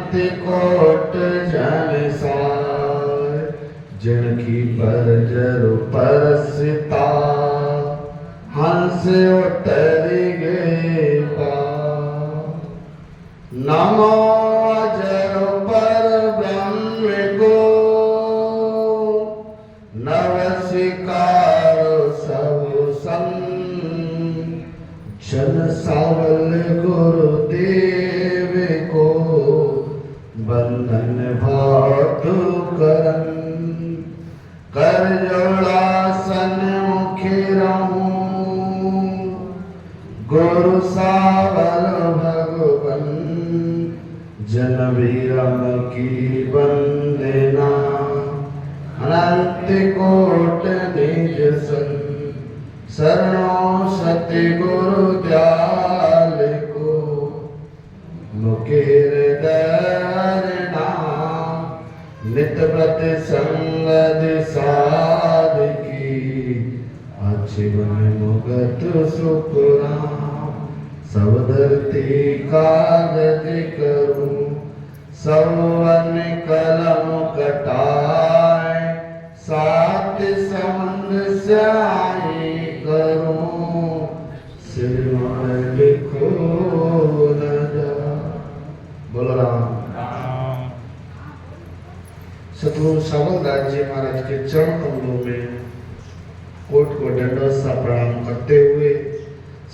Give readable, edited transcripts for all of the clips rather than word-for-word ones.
Coat जन सार, जिनकी परजर परसता, हंस उतर गए पार। नमो अजर पर ब्रह्म को, नमस्कार सब संग, जन सावल गुरुदेव को, बंधन भातु करन। कर जोड़ासन मुखे रहूं, गुरु सावल भगवन, जन विरम की वंदना। अनंत कोट निज सन, शरणों सति गुरु दयाल को, मुकेर दरना। नित व्रत संगत साधकी, आजीवन मुगत सुखराम। सब धरती कागज करूं, सवन कलम कटाए, सात समंद स्याही करूं, सिरमन लिखो न जा। बोलो राम। सतगुरु सावल दास जी महाराज के चरण कमलों में कोट को दंडवत सा प्रणाम करते हुए,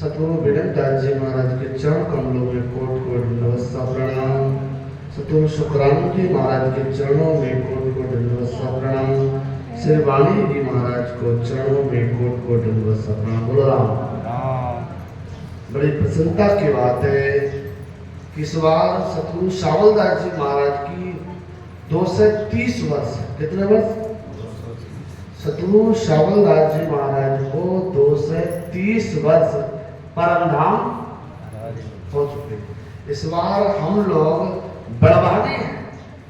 सतगुरु विनय दास जी महाराज के चरण कमलों में कोट को दंडवत सा प्रणाम। सतगुरु शुक्रानंद जी महाराज के चरणों में कोट को दंडवत सा प्रणाम। श्री वाणी जी महाराज को चरणों में कोट को दंडवत सा प्रणाम। बोलो राम। बड़ी प्रसन्नता की बात है कि इस बार सतगुरु सावल दास जी महाराज की 230 वर्ष, कितने वर्ष? सतगुरु सावल दास जी महाराज को 230 वर्ष परम धाम हो चुके। इस बार हम लोग बड़वानी हैं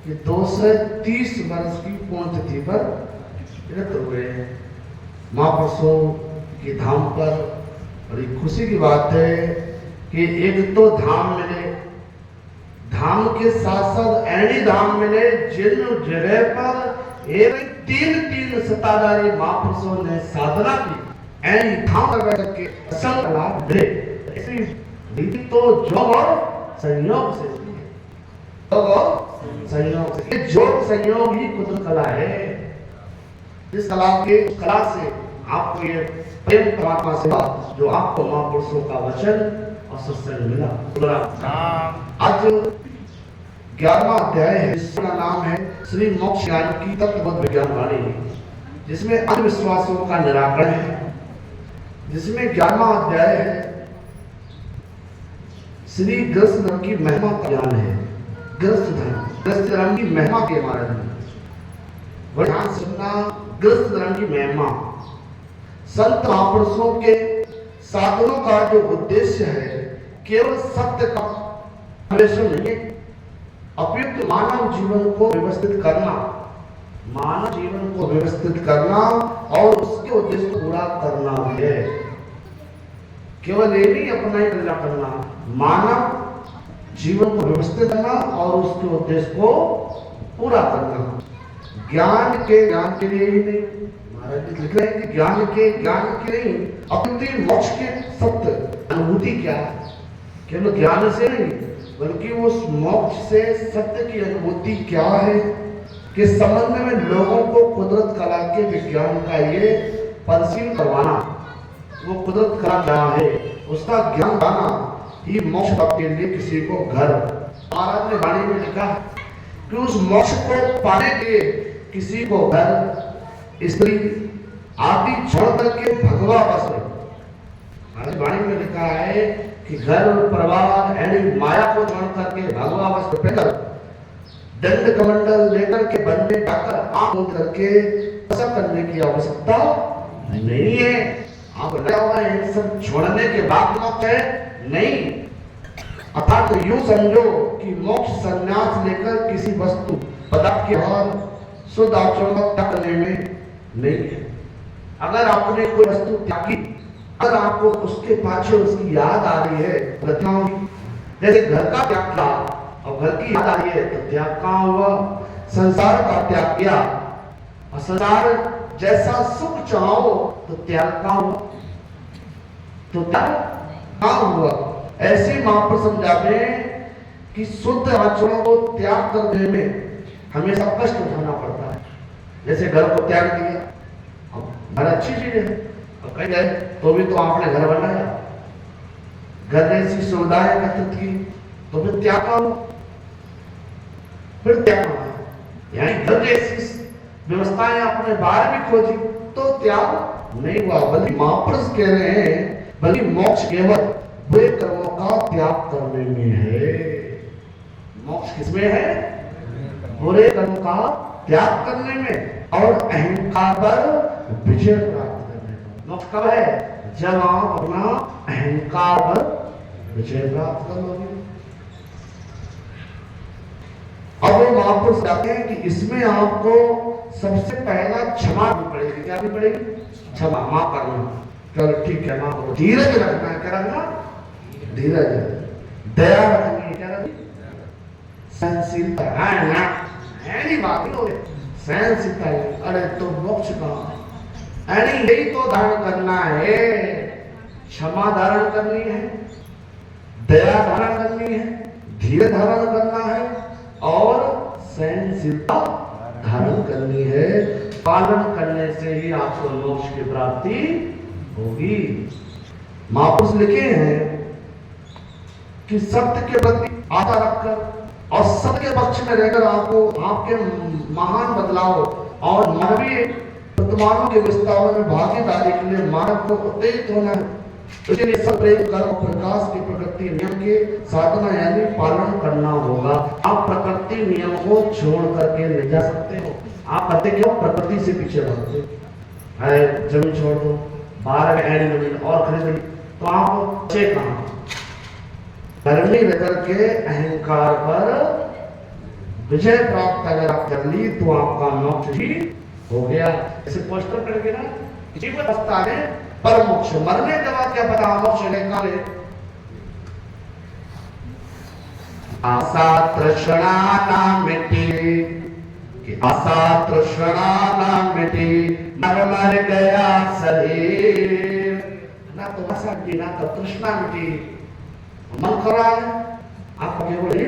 कि 230 वर्ष की पुण्यतिथि पर एकत्र हुए हैं। महापुरुषों की धाम पर बड़ी खुशी की बात है कि एक तो धाम मिले, धाम के साथ साथ ऐनी धाम मिले जिन जगह पर एक तीन सत्ताधारी महापुरुषों ने साधना की, ऐनी धाम पर बैठ के संग लाभ मिले। ऐसी विधि तो जोग और संयोग से हुई है, जोग और संयोग से। ये जोग संयोग ही कुदरत कला है। इस कला से आपको ये प्रेम परमात्मा से जो आपको महापुरुषों का वचन और सत्संग मिला। आज 11वां अध्याय है, जिसका नाम है श्री मोक्ष ज्ञान की तत्वबोध विज्ञान वाणी, जिसमें अंधविश्वासों का निराकरण है। जिसमें 11वां अध्याय है श्री गृहस्थ धर्म की महिमा का ज्ञान है। गृहस्थ धर्म की महिमा के बारे में ध्यान सुनना। गृहस्थ धर्म की महिमा संत महापुरुषों के साधनों का जो उद्देश्य है, केवल सत्य का अन्वेषण नहीं, उपयुक्त मानव जीवन को व्यवस्थित करना, मानव जीवन को व्यवस्थित करना और उसके उद्देश्य को पूरा करना है। केवल ये नहीं अपना ही करना, मानव जीवन को व्यवस्थित करना और उसके उद्देश्य को पूरा करना। ज्ञान के लिए ही नहीं, महाराज लिख रहे हैं कि ज्ञान के नहीं, अपने मोक्ष के सत्य अनुभूति क्या है। केवल ज्ञान से नहीं, बल्कि उस मोक्ष से सत्य की अनुभूति क्या है कि संबंध में लोगों को कुदरत कला के विज्ञान का ये परिशील करवाना, वो कुदरत कला क्या है उसका ज्ञान पाना ही मोक्ष के लिए किसी को घर। महाराज ने वाणी में लिखा कि उस मोक्ष को पाने के लिए किसी को घर, स्त्री आदि छोड़ करके भगवा बस। महाराज वाणी में लिखा है कि घर परिवार यानी माया को छोड़ करके भगवा बस पहनकर, दंड कमंडल लेकर के बंदे जाकर आंख बंद करके ऐसा करने की आवश्यकता नहीं है। आप लगा हुआ है सब छोड़ने के बाद मोक्ष है नहीं। अर्थात यूं समझो कि मोक्ष संन्यास लेकर किसी वस्तु पदार्थ के बाद शुद्ध आचरण करने में नहीं है। अगर आपने कोई वस्तु त्यागी, अगर आपको उसके पाछे उसकी याद आ रही है, जैसे घर का त्याग किया और घर की याद आई है तो त्याग कहाँ हुआ? संसार का त्याग किया और संसार जैसा सुख चाहो तो त्याग कहाँ हुआ? तो त्याग कहाँ हुआ? ऐसे महापुरुष समझाते कि शुद्ध आचरणों को त्याग करने में हमेशा कष्ट उठाना पड़ता है। जैसे घर को त्याग दिया, अब घर अच्छी चीज है, और कहीं गए तो भी तो आपने घर बनाया, घर जैसी सुविधाएं एकत्रित की, तो फिर त्याग का हुआ, फिर त्याग हुआ। यानी घर जैसी व्यवस्थाएं आपने बाहर भी खोजी तो त्याग नहीं हुआ। बल्कि महापुरुष कह रहे हैं बल्कि मोक्ष केवल बुरे कर्मों का त्याग करने में है। मोक्ष किसमें है? बुरे कर्मों का त्याग करने में और अहंकार पर विजय प्राप्त करने में। मोक्ष कब है? जब आप अपना अहंकार पर विजय प्राप्त कर लोगे। अब वो महापुरुष कहते हैं कि इसमें आपको सबसे पहला क्षमा भी पड़ेगी। क्या भी पड़ेगी? क्षमा, माफ करना। चलो ठीक है, माफ करो। धीरज रखना है। क्या रखना? धीरज। दया रखनी है। क्या रखनी? सहनशीलता है ना? ऐसी बात ही हो गई, सहनशीलता है। अरे तो मोक्ष कहाँ? ऐनी यही तो धारण करना है। क्षमा धारण करनी है, दया धारण करनी है, धीरज धारण करना है और सहनशीलता धारण करनी है। पालन करने से ही आपको मोक्ष की प्राप्ति होगी। महापुरुष लिखे हैं कि सत्य के प्रति आस्था रखकर और सत्य के पक्ष में रहकर आपको आपके महान बदलाव और मानवीय वर्तमानों के विस्तार में भागीदारी के लिए मानव को उत्तेजित होना है। इसलिए सब प्रेम कर्म प्रकाश की प्रकृति नियम के साधना यानी पालन करना होगा। आप प्रकृति नियम को छोड़ करके नहीं जा सकते हो। आप करते क्यों? प्रकृति से पीछे भागते है। जमीन छोड़ दो, बाहर ऐड जमीन और खरीद ली तो आप बचे कहाँ? घर में रहकर के अहंकार पर विजय प्राप्त अगर आप कर ली तो आपका मोक्ष ही हो गया। ऐसे पोस्टर करके ना जीवन अवस्था में पर मोक्ष, मरने के बाद क्या पता मोक्ष निकाले। आशा तृष्णा ना मिटे, कि आशा तृष्णा ना मिटे, मर मर गया शरीर। ना तो आशा मिटी ना तो तृष्णा मिटी। मन कर रहा है आपका केवल ही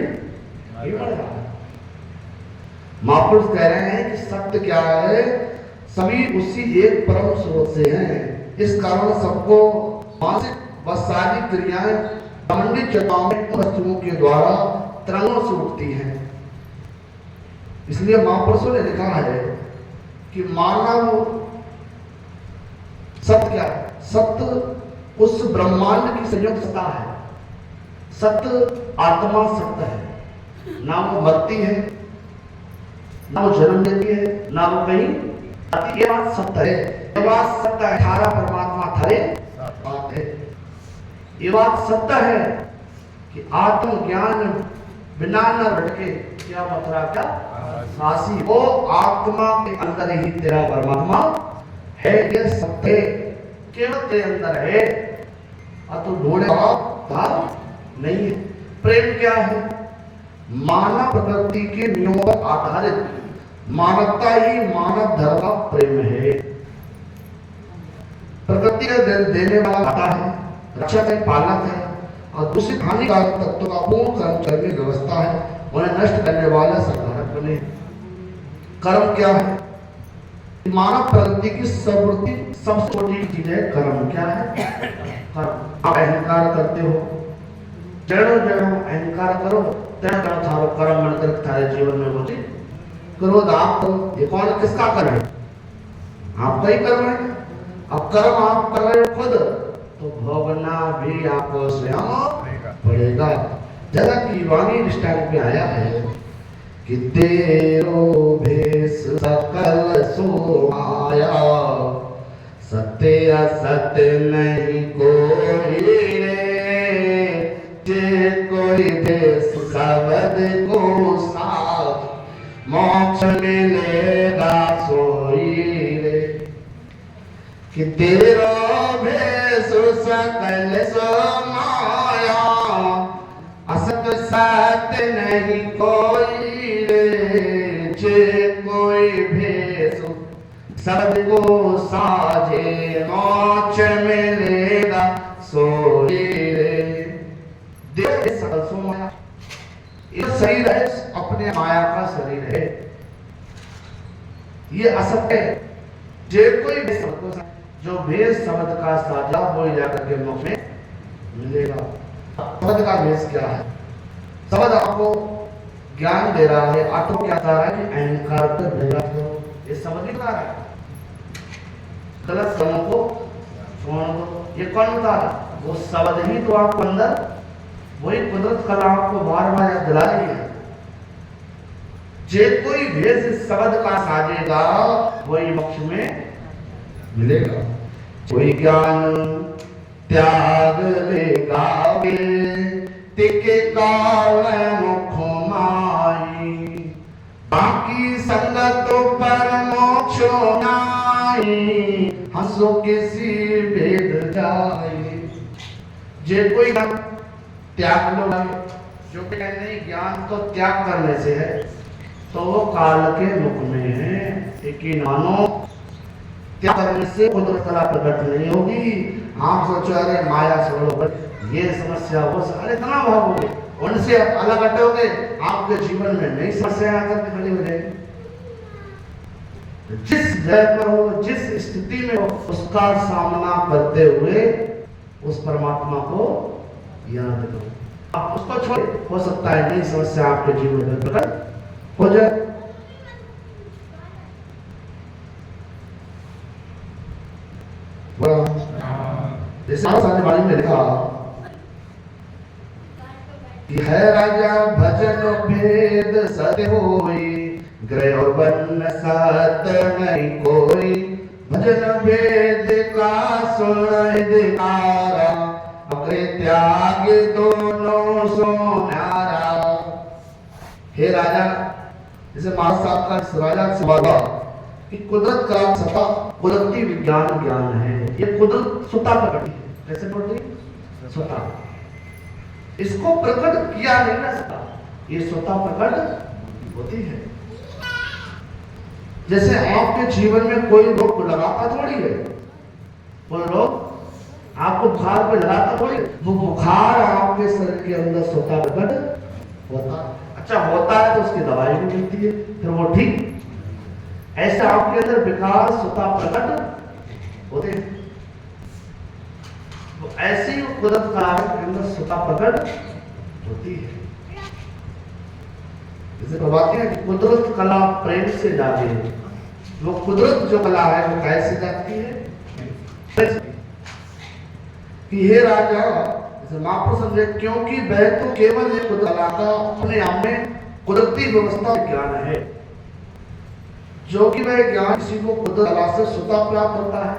बढ़ रहा है। महापुरुष कह रहे हैं कि सत्य क्या है? सभी उसी एक परम स्रोत से हैं। इस कारण सबको मानसिक व शारीरिक क्रियाएं दंडित चेताओं में वस्तुओं के द्वारा तरंगों से उठती हैं। इसलिए महापुरुषों ने लिखा है कि मानव सत्य क्या है? सत्य उस ब्रह्मांड की संयुक्त सत्ता है। सत्य आत्मा सत्य है, ना वो मरती है, ना वो जन्म लेती है, ना वो कहीं। ये बात सत्य है। ये बात सत्य है। 18 परमात्मा थारे बात है। ये बात सत्य है कि आत्मज्ञान बिना न भटके क्या मथुरा क्या काशी। वो आत्मा के अंदर ही तेरा परमात्मा है। ये सत्य केवल तेरे अंदर है और तू ढूंढे था नहीं है। प्रेम क्या है? मानव प्रकृति के नियमों पर आधारित मानवता ही मानव धर्म का प्रेम है। प्रकृति का देने वाला दाता है, रक्षक है, पालक है और दूसरी हानिकारक तत्वों का पूर्ण कर्म करने की व्यवस्था है। उन्हें नष्ट करने वाले संहारक बने। कर्म क्या है? मानव प्रकृति की सबसे छोटी चीज है कर्म। क्या है? कर्म। आप अहंकार करते हो, जड़ो अहंकार करो, तेरा थारो कर्म बनकर थारे जीवन में होती। क्रोध आप करो, ये कौन किसका कर्म है? आपका ही कर्म है। अब कर्म आप कर रहे हो खुद तो भोगना भी आपको स्वयं पड़ेगा। जरा की वाणी दृष्टांत में आया है कि तेरो भेष सकल सोमाया, सत्य असत्य नहीं कोई रे, जे कोई देश शब्द को साथ मोक्ष मिलेगा सोई रे। कि तेरो भेष सकल सोमाया, असत सत नहीं कोई रे, जे कोई भेष सबको साझे, मोक्ष मिलेगा सोई रे। देह सकल सो माया, ये शरीर है अपने माया का शरीर है, ये असत्य है। जे कोई भी शब्द जो भेष शब्द का साझा हो जाकर के मोक्ष में मिलेगा। शब्द का भेष क्या है? शब्द आपको ज्ञान दे रहा है, आपको क्या बता रहा है कि अहंकार को भूला दो, ये शब्द ही बता रहा है। गलत कर्मों को छोड़ दो, ये कौन बता रहा है? वो शब्द ही तो आपको अंदर वही कुदरत कला आपको बार बार याद दिला रही है। जे कोई भेष शब्द का साजेगा वही मोक्ष में मिलेगा। कोई ज्ञान त्याग लेगा तिके काल मुख माई, बाकी संगत पर मोक्ष नाई, हंसो किसी भेद जाए। जे कोई त्याग लो, जो कि नहीं ज्ञान तो त्याग करने से है, तो वो काल के मुख में है। एक ही मानो त्याग करने से कुदरत कला प्रकट नहीं होगी। आप सोचो अरे माया छोड़ो, ये समस्या वो अरे इतना भागोगे, उनसे अलग हटोगे, आपके जीवन में नई समस्या आकर के खड़ी हो जाएगी। जिस जगह पर हो, जिस स्थिति में हो, उसका सामना करते हुए उस परमात्मा को याद करो। आप उसको छोड़े, हो सकता है नई समस्या आपके जीवन में प्रकट हो जाए। जैसे वाली में लिखा कि है राजा भजन भेद सत्य होई, ग्रह और वर्ण सत नहीं कोई, भजन भेद का सुन दिकारा, अग्रे त्याग दोनों सो न्यारा। हे राजा, जैसे महाराज साहब का राजा से बोला कि कुदरत का सत्ता कुदरती विज्ञान ज्ञान है, ये कुदरत स्वतः प्रकट है। कैसे बोलते हैं? स्वतः। इसको प्रकट किया नहीं ना सकता, ये स्वतः प्रकट होती है। जैसे आपके जीवन में कोई रोग लगाता थोड़ी है, कोई रोग आपको बुखार पे लगाता थोड़ी, वो बुखार आपके शरीर के अंदर स्वतः प्रकट होता है। अच्छा होता है तो उसकी दवाई भी मिलती है, फिर वो ठीक। ऐसा आपके अंदर विकार स्वतः प्रकट होते हैं, तो ऐसी कुदरत का आपके अंदर स्वतः प्रकट होती है। जैसे कहते हैं कि कुदरत कला प्रेम से जाती है, वो कुदरत जो कला है वो कैसे जाती है कि हे राजा, महापुरुष समझे, क्योंकि वह तो केवल एक कला का अपने आप में कुदरती व्यवस्था ज्ञान है, जो कि वह ज्ञान किसी को कुदरत कला से स्वतः प्राप्त होता है।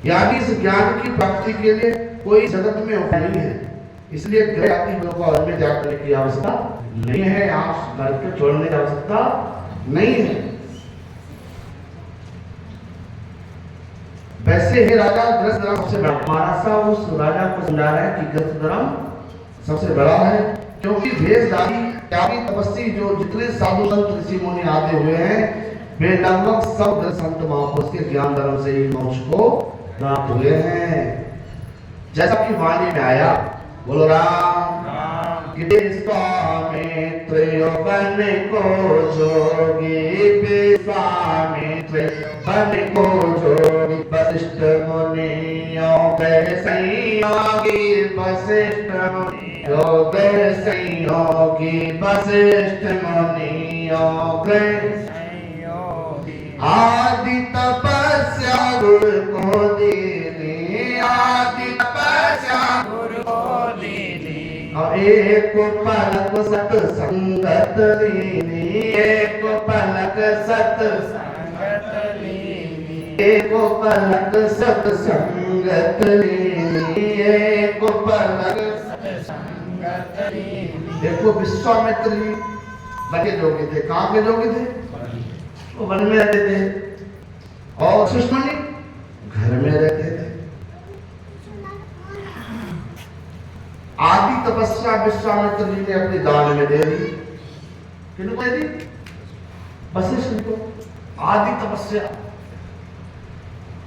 यानी इस ज्ञान की प्राप्ति के लिए कोई जगत में उपाय नहीं है, इसलिए ग्रह आदि को घर में जाकर की आवश्यकता नहीं है, आप घर को छोड़ने की आवश्यकता नहीं है। वैसे ही राजा ग्रस्त धर्म सबसे बड़ा, महाराज साहब उस राजा को समझा रहे हैं कि ग्रस्त धर्म सबसे बड़ा है, क्योंकि भेषधारी त्यागी तपस्वी जो जितने साधु संत ऋषि मुनि आते हुए हैं, वे लगभग सब संत महापुरुष के ज्ञान धर्म से ही मोक्ष को प्राप्त हुए हैं। जैसा कि वाणी में आया, बोलो राम विश्वामित्र बन को जोगी, विश्वामित्र बन को जोगी, वशिष्ठ मुनियों वैसे योगी, वशिष्ठ मुनियों वैसे योगी, वशिष्ठ मुनियों वैसे योगी, आदि तपस्या गुरु को दीनी, आदि तपस्या गुरु को दीनी, और एक पलक सत्संगत लीनी, एक पलक सत्संगत लीनी, एक पलक सत्संगत लीनी, एक पलक सत्संगत लीनी। देखो विश्वामित्र जी बड़े जोगी थे, कहाँ के जोगी थे? वो वन में रहते थे, और सुष्मणि घर में रहते थे। आदि तपस्या विश्वामित्र जी ने अपने दान में दे दी। किनको दे दी? वशिष्ठ को। आदि तपस्या।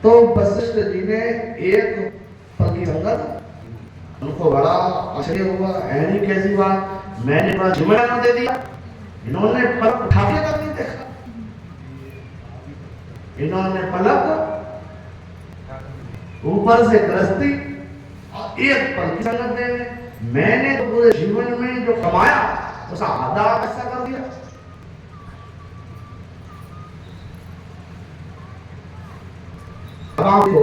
तो वशिष्ठ जी ने एक फल की संगत, उनको बड़ा आश्चर्य हुआ, ऐसी कैसी बात, मैंने बड़ा जिम्मेदार दे दिया, इन्होंने पलक उठा के तक नहीं देखा, इन्होंने पलक ऊपर से गृहस्थी और एक पल की संगत देने, मैंने तो पूरे जीवन में जो कमाया उसका आधा ऐसा कर दिया। आपको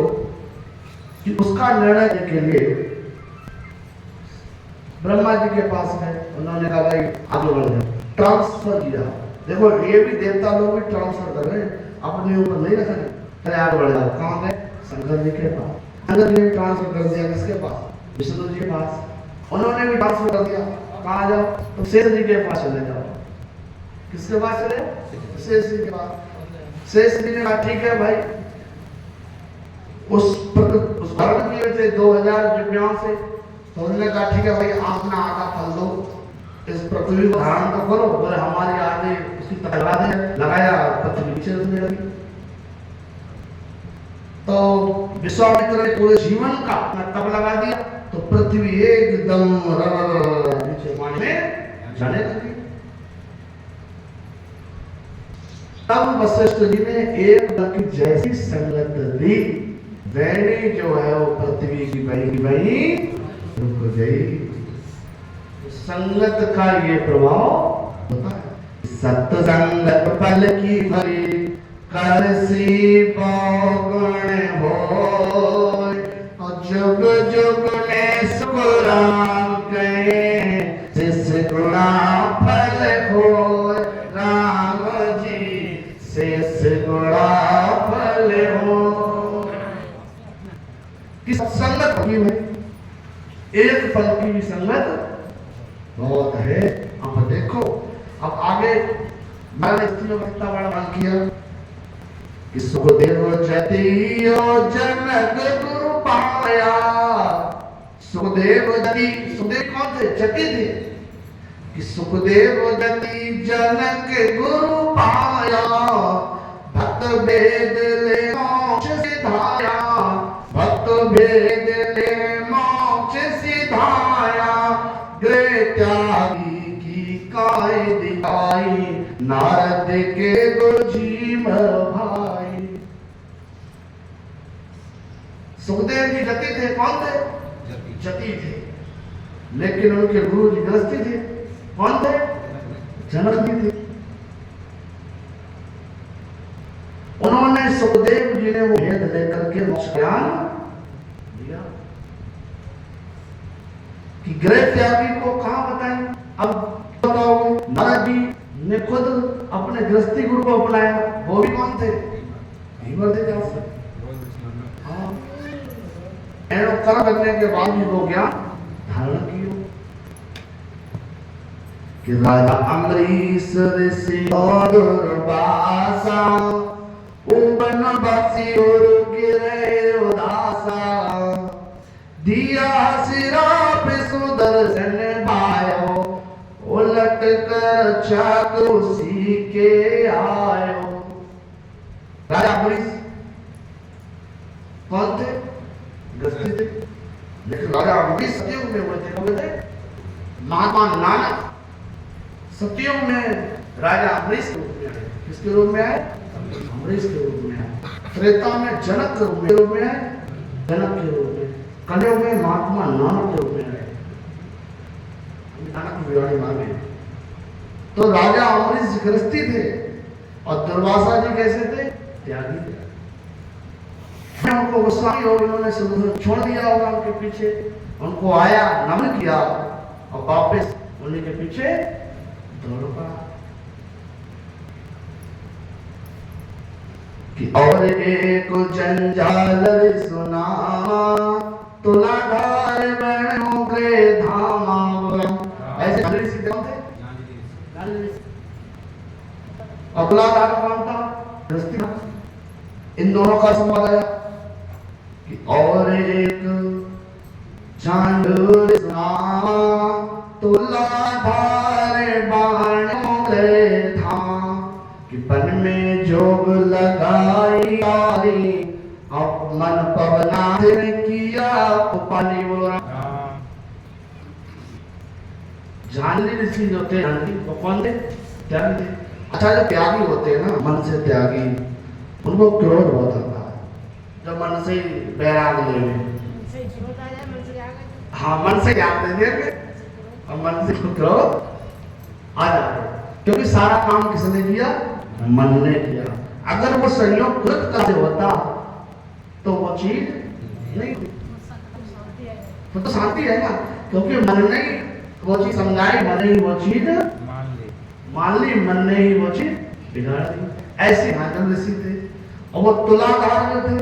कि उसका निर्णय के लिए ब्रह्मा जी के पास गए, उन्होंने कहा भाई आगे बढ़ जाओ, ट्रांसफर किया। देखो ये भी देवता लोग भी ट्रांसफर कर रहे हैं, अपने ऊपर नहीं रख रहे, चले आगे बढ़ जाओ। कहाँ गए? शंकर जी के पास। शंकर जी ने ट्रांसफर कर दिया किसके पास? विष्णु जी के पास। उन्होंने भी ट्रांसफर कर दिया, कहाँ जाओ? तो शेष जी के पास चले जाओ। किसके पास चले? शेष जी के पास। शेष जी ने कहा ठीक है भाई, उस वर्ण किए थे 2000 दिव्यांग से, तो उन्होंने कहा ठीक है भाई आप अपना आधा फल दो, इस पृथ्वी को धारण तो करो, बोले हमारी आधे उसकी तकला दे, लगाया पृथ्वी नीचे उतरने लगी। तो विश्वामित्र ने पूरे जीवन का तप लगा दिया, तो पृथ्वी एकदम नीचे पानी में जाने लगी। तब वशिष्ठ जी ने एक पल की जैसी संगत दी, वैनी जो है वो पृथ्वी की वही रुक गई। संगत का ये प्रभाव होता है। सत्संगत पल की भरी कर सी पौगुण हो, जुग जुग में सुख राम कहे, जिस गुणा फल हो राम जी, शेष गुणा फल हो। किस संगत की में एक पल की भी संगत बहुत है। अब देखो, अब आगे मैंने स्त्रियों का इतना बड़ा मान किया कि सुखदेव जति और जनक गुरु पाया। सुखदेव जति, सुखदेव कौन थे? जति थे। कि सुखदेव जति जनक गुरु पाया, भक्त भेद ले मोक्ष सिधाया, भक्त भेद ले मोक्ष सिधाया, गृह त्यागी की काय दिखाई, नारद के गुरुजी भाई। सुखदेव जी जति थे, कौन थे? जति थे। लेकिन उनके गुरु जी गृहस्थी थे, कौन थे? जनक जी थे। उन्होंने सुखदेव जी ने वो भेद लेकर के मोक्ष ज्ञान दिया कि गृह त्यागी को कहां बताएं। अब बताओ, नारद जी ने खुद अपने गृहस्थी गुरु को अपनाया, वो भी कौन थे? भीमर थे। हाँ, कर्म करने के बाद भी वो ज्ञान धारण किया कि राजा अम्बरीश ऋषि और दुर्वासा, बनवासी गुरु गिरे उदासा, दिया सिराप सुदर्शन पायो, उलट कर चाक उसी के आयो। राजा अम्बरीश कौन थे? गृहस्थी थे। लेकिन राजा अम्बरीश सतयुग में हुए थे। महात्मा नानक सतयुग में राजा अम्बरीश के रूप में आए। किसके रूप में आए? अम्बरीश के रूप में आए। त्रेता में जनक के रूप में आए, जनक के रूप में। कलयुग में महात्मा नानक के रूप में आए, नानक विवाणी मांगे। तो राजा अम्बरीश गृहस्थी थे और दुर्वासा जी कैसे थे? त्यागी थे। उनको गुस्सा हो, उन्होंने छोड़ दिया होगा उनके पीछे, उनको आया नमन किया और वापस उन्हीं के पीछे दौड़ पड़ा कि और एक जंजाल सुना, तुलाधार बनो गए धामा। ऐसे ऋषि कौन थे? और तुलाधार कौन था? इन दोनों का संवाद आया कि और एक चांद सुना, कि पन में जोग लगाई तारी, अब मन पवना ने किया पानी बोल रहा। जानली ऋषि जो थे, वो कौन थे? त्यागी थे। अच्छा, जो त्यागी होते हैं ना, मन से त्यागी, उनको क्रोध बहुत आता है। जो मन से बैराग ले लें, हाँ मन से याद दे देंगे और मन से क्रोध आ जाते, क्योंकि सारा काम किसने किया? मन ने किया। अगर वो संयोग कृत का से होता तो वो चीज नहीं, तो शांति है ना, क्योंकि मन ने वो चीज समझाई, मन ने ही वो चीज मान ली, मन ने ही वो चीज बिगाड़ दी। ऐसे नागन ऋषि थे, और वो तुलाधार जो थे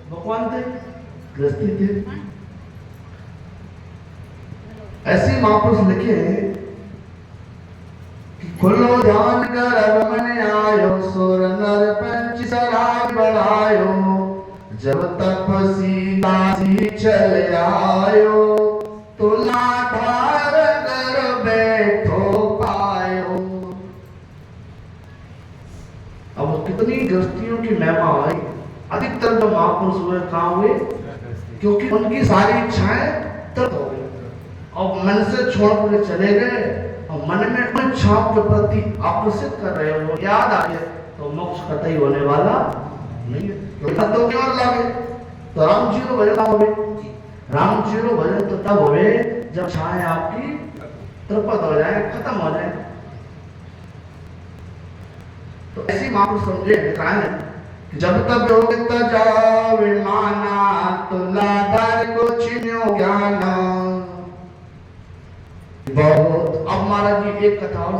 वो कौन थे? गृहस्थी थे। ऐसे महापुरुष लिखे कि खुलो ध्यान कर अब मन आयो, सुर नर पंच सराय बढ़ायो, जब तपसी दासी चल आयो, तुलाधार कर बैठो पायो। अब कितनी गृहस्थियों की महिमा आई। अधिकतर जो महापुरुष हुए कहाँ हुए? क्योंकि उनकी सारी इच्छाएं तृप्त हो गई और मन से छोड़ कर चले गए, और मन में कोई इच्छाओं के प्रति आकर्षित कर रहे हो, याद आ गया, तो मोक्ष कतई होने वाला नहीं है। तो क्यों लगे? तो राम जी को भजन होवे, राम जी को भजन तो तब होवे जब इच्छाएं आपकी तृप्त हो जाए, खत्म हो जाए। तो ऐसी महापुरुष समझे कि जब तक योगित जावे माना, तुलाधार को छिन्यो ज्ञान। बहुत। अब महाराज जी एक कथा और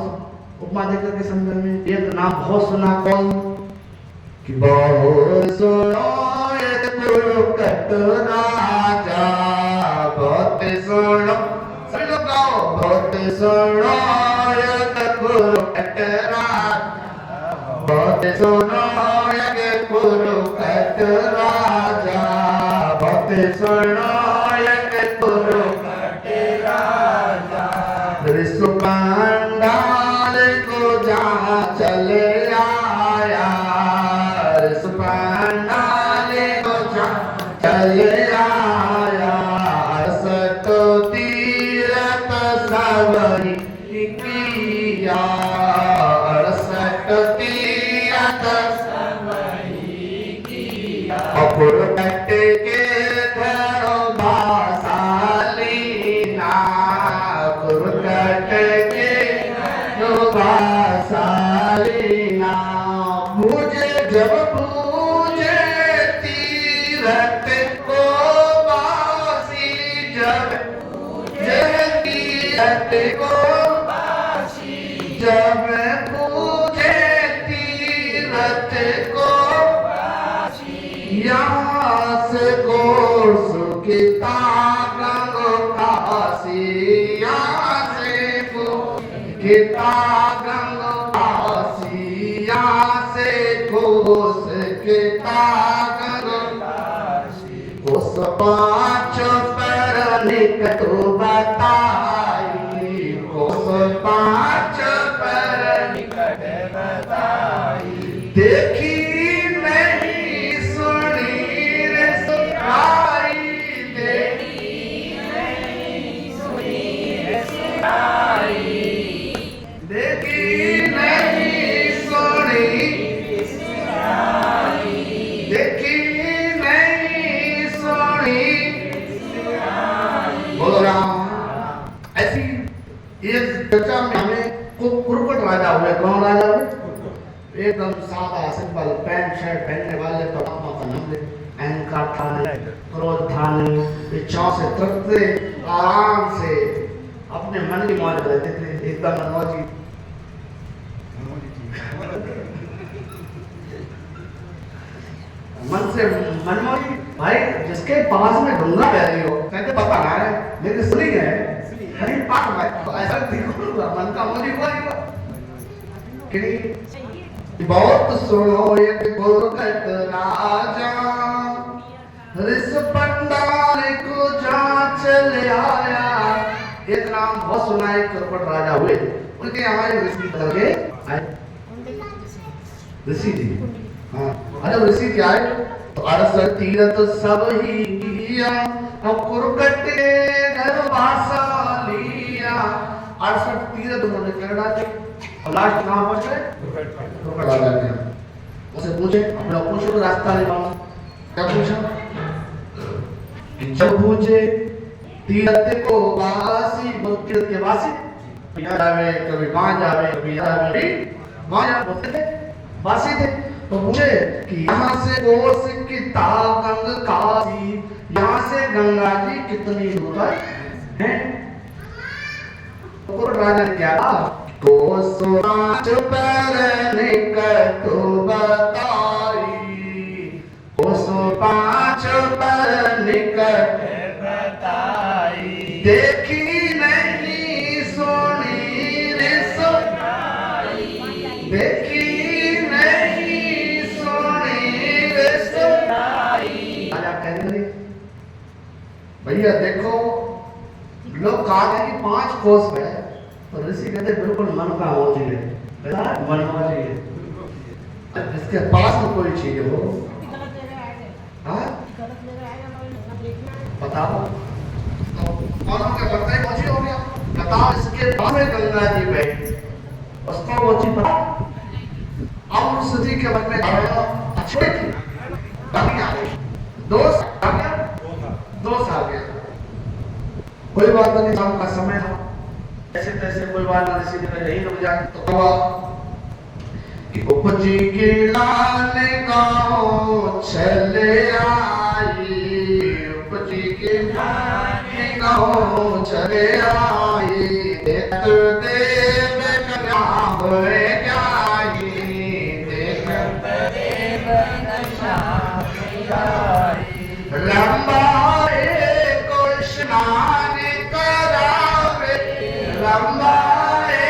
उपमा देकर के समझ में, एक नाम बहुत सुना, कौन? कि बहुत सुनो एक कुरुकट राजा, बहुत सुनो, सभी लोग गाओ, बहुत सुनो एक कुरुकट राजा, बहुत सुनो एक कुरुकट राजा, बहुत सुनो एक कुरुकट राजा। ऋषि पांडाल को जहाँ चले आया, ऋषि पांडाल को जहाँ चले आया, सतो तीरथ सवरी किया, सतो तीरथ सवरी किया, अपुर कट के घरों भासाली ना, मुझे जब पूजे तीरथ को वासी, जब पूजे तीरथ को वासी, जब पूजे तीरथ को वासी, यहाँ से गोर सुखिता गंगो काशी, यहाँ से सुखिता गंगो काशी, यहाँ से घोष किता गंगो काशी। उस पाँच पर निकट बताई, उस पाँच पर निकट बताई, देखी नहीं सुनी रे सुनाई, देखी नहीं सुनी रे सुनाई, देखी नहीं सुनी सुनाई, देखी नहीं सुनी सुनाई। बोलो राम। ऐसी एक चर्चा में हमें कुरुकट राजा हुए। कौन राजा हुए? एकदम सादा सिंपल पैंट शर्ट पहनने वाले, परमात्मा का नाम ले, अहंकार था नहीं, क्रोध था नहीं, इच्छाओं से तृप्त थे, आराम से अपने मन की मौज रहते थे, एकदम मनमौजी। मन से मनमौजी भाई, जिसके पास में गंगा बह रही हो, कहते पता ना है लेकिन सुनी है, हरी पाठ भाई, तो ऐसा देखो मन का मौजी हुआ ही हुआ कि नहीं? बहुत सुनो एक कुरुकट राजा, ऋषि पंडाल को जहाँ चले आया। एक नाम बहुत सुना, एक कुरुकट राजा हुए, उनके हमारे ऋषि लगे आए। ऋषि जी। हाँ, जब ऋषि जी आए तो 68 तीरथ सब ही किया, और कुरकटे घर वासा लिया। 68 तीरथ उन्होंने कर डाले, और लास्ट कहाँ पहुंच गए? कुरकट आ गया। उसे पूछे, अपने पूछो तो रास्ता नहीं मालूम, क्या पूछा? जब पूछे तीरथ को वासी, वो तीरथ के वासी, यहाँ जावे कभी वहाँ जावे, कभी यहाँ जावे, वहाँ जावे थे, वासी थे। तो पूछे कि यहाँ से कोस कितना गंग काशी, यहाँ से गंगा जी कितनी दूर है? तो राजा ने क्या कहा? कोस 5 पैर निकट बताई, कोस 5 पैर निकट बताई, देखी नहीं सोनी रे सोनाई, देखी नहीं सोनी रे सोनाई। राजा कहेंगे भैया देखो, लोग कहा कि 5 कोस है, तो ऋषि कहते बिल्कुल मन का हो चाहिए, मन होना चाहिए। इसके पास में कोई चीज हो, बताओ कौन क्या करता है? कौन हो गया बताओ। इसके पास में गंगा जी बहे, उसको वो चीज पता। अब उस स्थिति के मन में अच्छे थी, कभी आ गई, दोस्त आ गया, दोस्त आ गया, कोई बात नहीं, काम का समय था, ऐसे तैसे कोई बात नहीं, ऋषि जी यही रुक जाए। तो हुआ कि उपजी की लाल गाँव चले आई, उपजी की लाल गाँव चले आई, देख देव कन्या होए जाई, देख देव कन्या होए जाई, लंबाए को स्नान करावे, लंबाए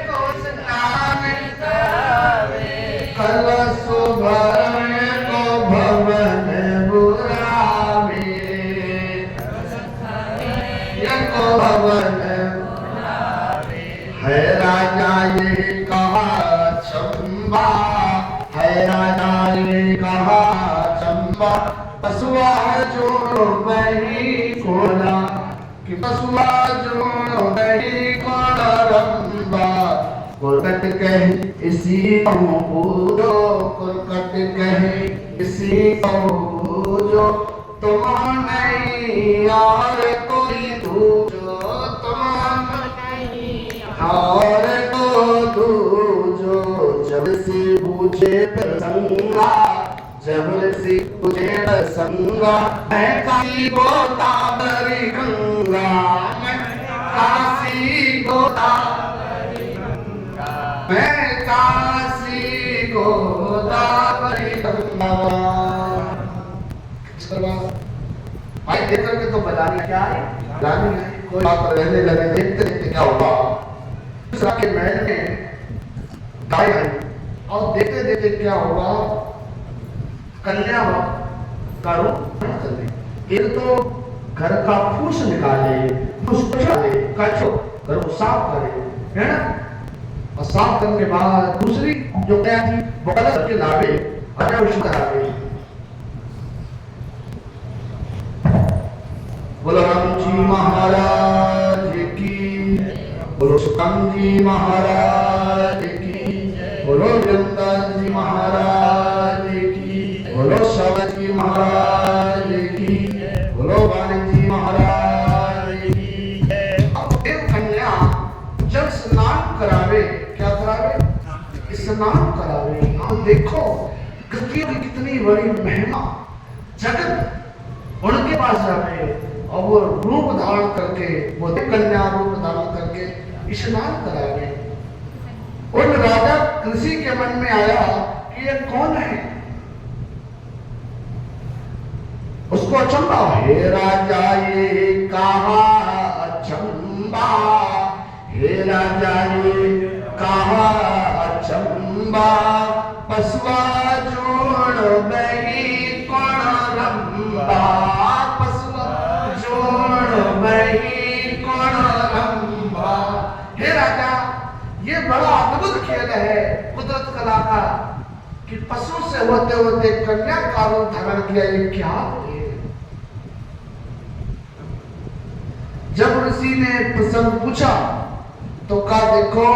को स्नान करावे, कलश भरण को भवन बुरावे, यको भवन बुरावे। है राजा ये कहा चंबा, है राजा ये कहा चंबा, पशुआ जोड़ो बही कोला, कि पशुआ जोड़ो बही कोला रंबा, कुरकट कहे इसी को पूजो, कुरकट कहे इसी को पूजो, तुम नहीं और कोई दूजो, तुम नहीं और को दूजो, जब से पूछे प्रसंगा, जब से पूछे प्रसंगा, मैं काशी गोदावरी गंगा, मैं काशी गोदावरी गंगा, मैं काशी गोदावरी गंगा। भाई देख करके तो बजानी क्या है, बजानी है, कोई बात रहने लगे, देखते देखते क्या होगा। दूसरा के महल में गाय आई, और देखते देखते क्या होगा, कन्या का रूप चल रही। एक तो घर का फूस निकाले, फूस निकाले, कचो घर को साफ करे, है ना, और साफ करने के बाद दूसरी जो क्या थी वो कलश के लावे, अभिषेक करावे। बोलो राम जी महाराज की, बोलो सुकम जी महाराज की, बोलो वृंदावन जी महाराज की, बोलो शबद जी महाराज की, बोलो वाणी जी महाराज की। देव कन्या जब स्नान करावे, क्या करावे? स्नान करावे। आप देखो कृतियों की कितनी बड़ी महिमा, जगत उनके पास जावे और वो रूप धारण करके, वो कन्या रूप धारण करके स्नान करावे। उन राजा ऋषि के मन में आया कि ये कौन है, उसको अचंबा, हे राजा ये कहा अचंबा, हे राजा ये कहा अचंबा, पशुआ जोड़ बही कोण रंबा, पशुआ जोड़ बही कोण रंबा। हे राजा ये बड़ा अद्भुत खेल है कुदरत कला का, कि पशु से होते होते कन्या का रूप धारण किया, ये क्या है? जब ऋषि ने प्रसंग पूछा तो कहा देखो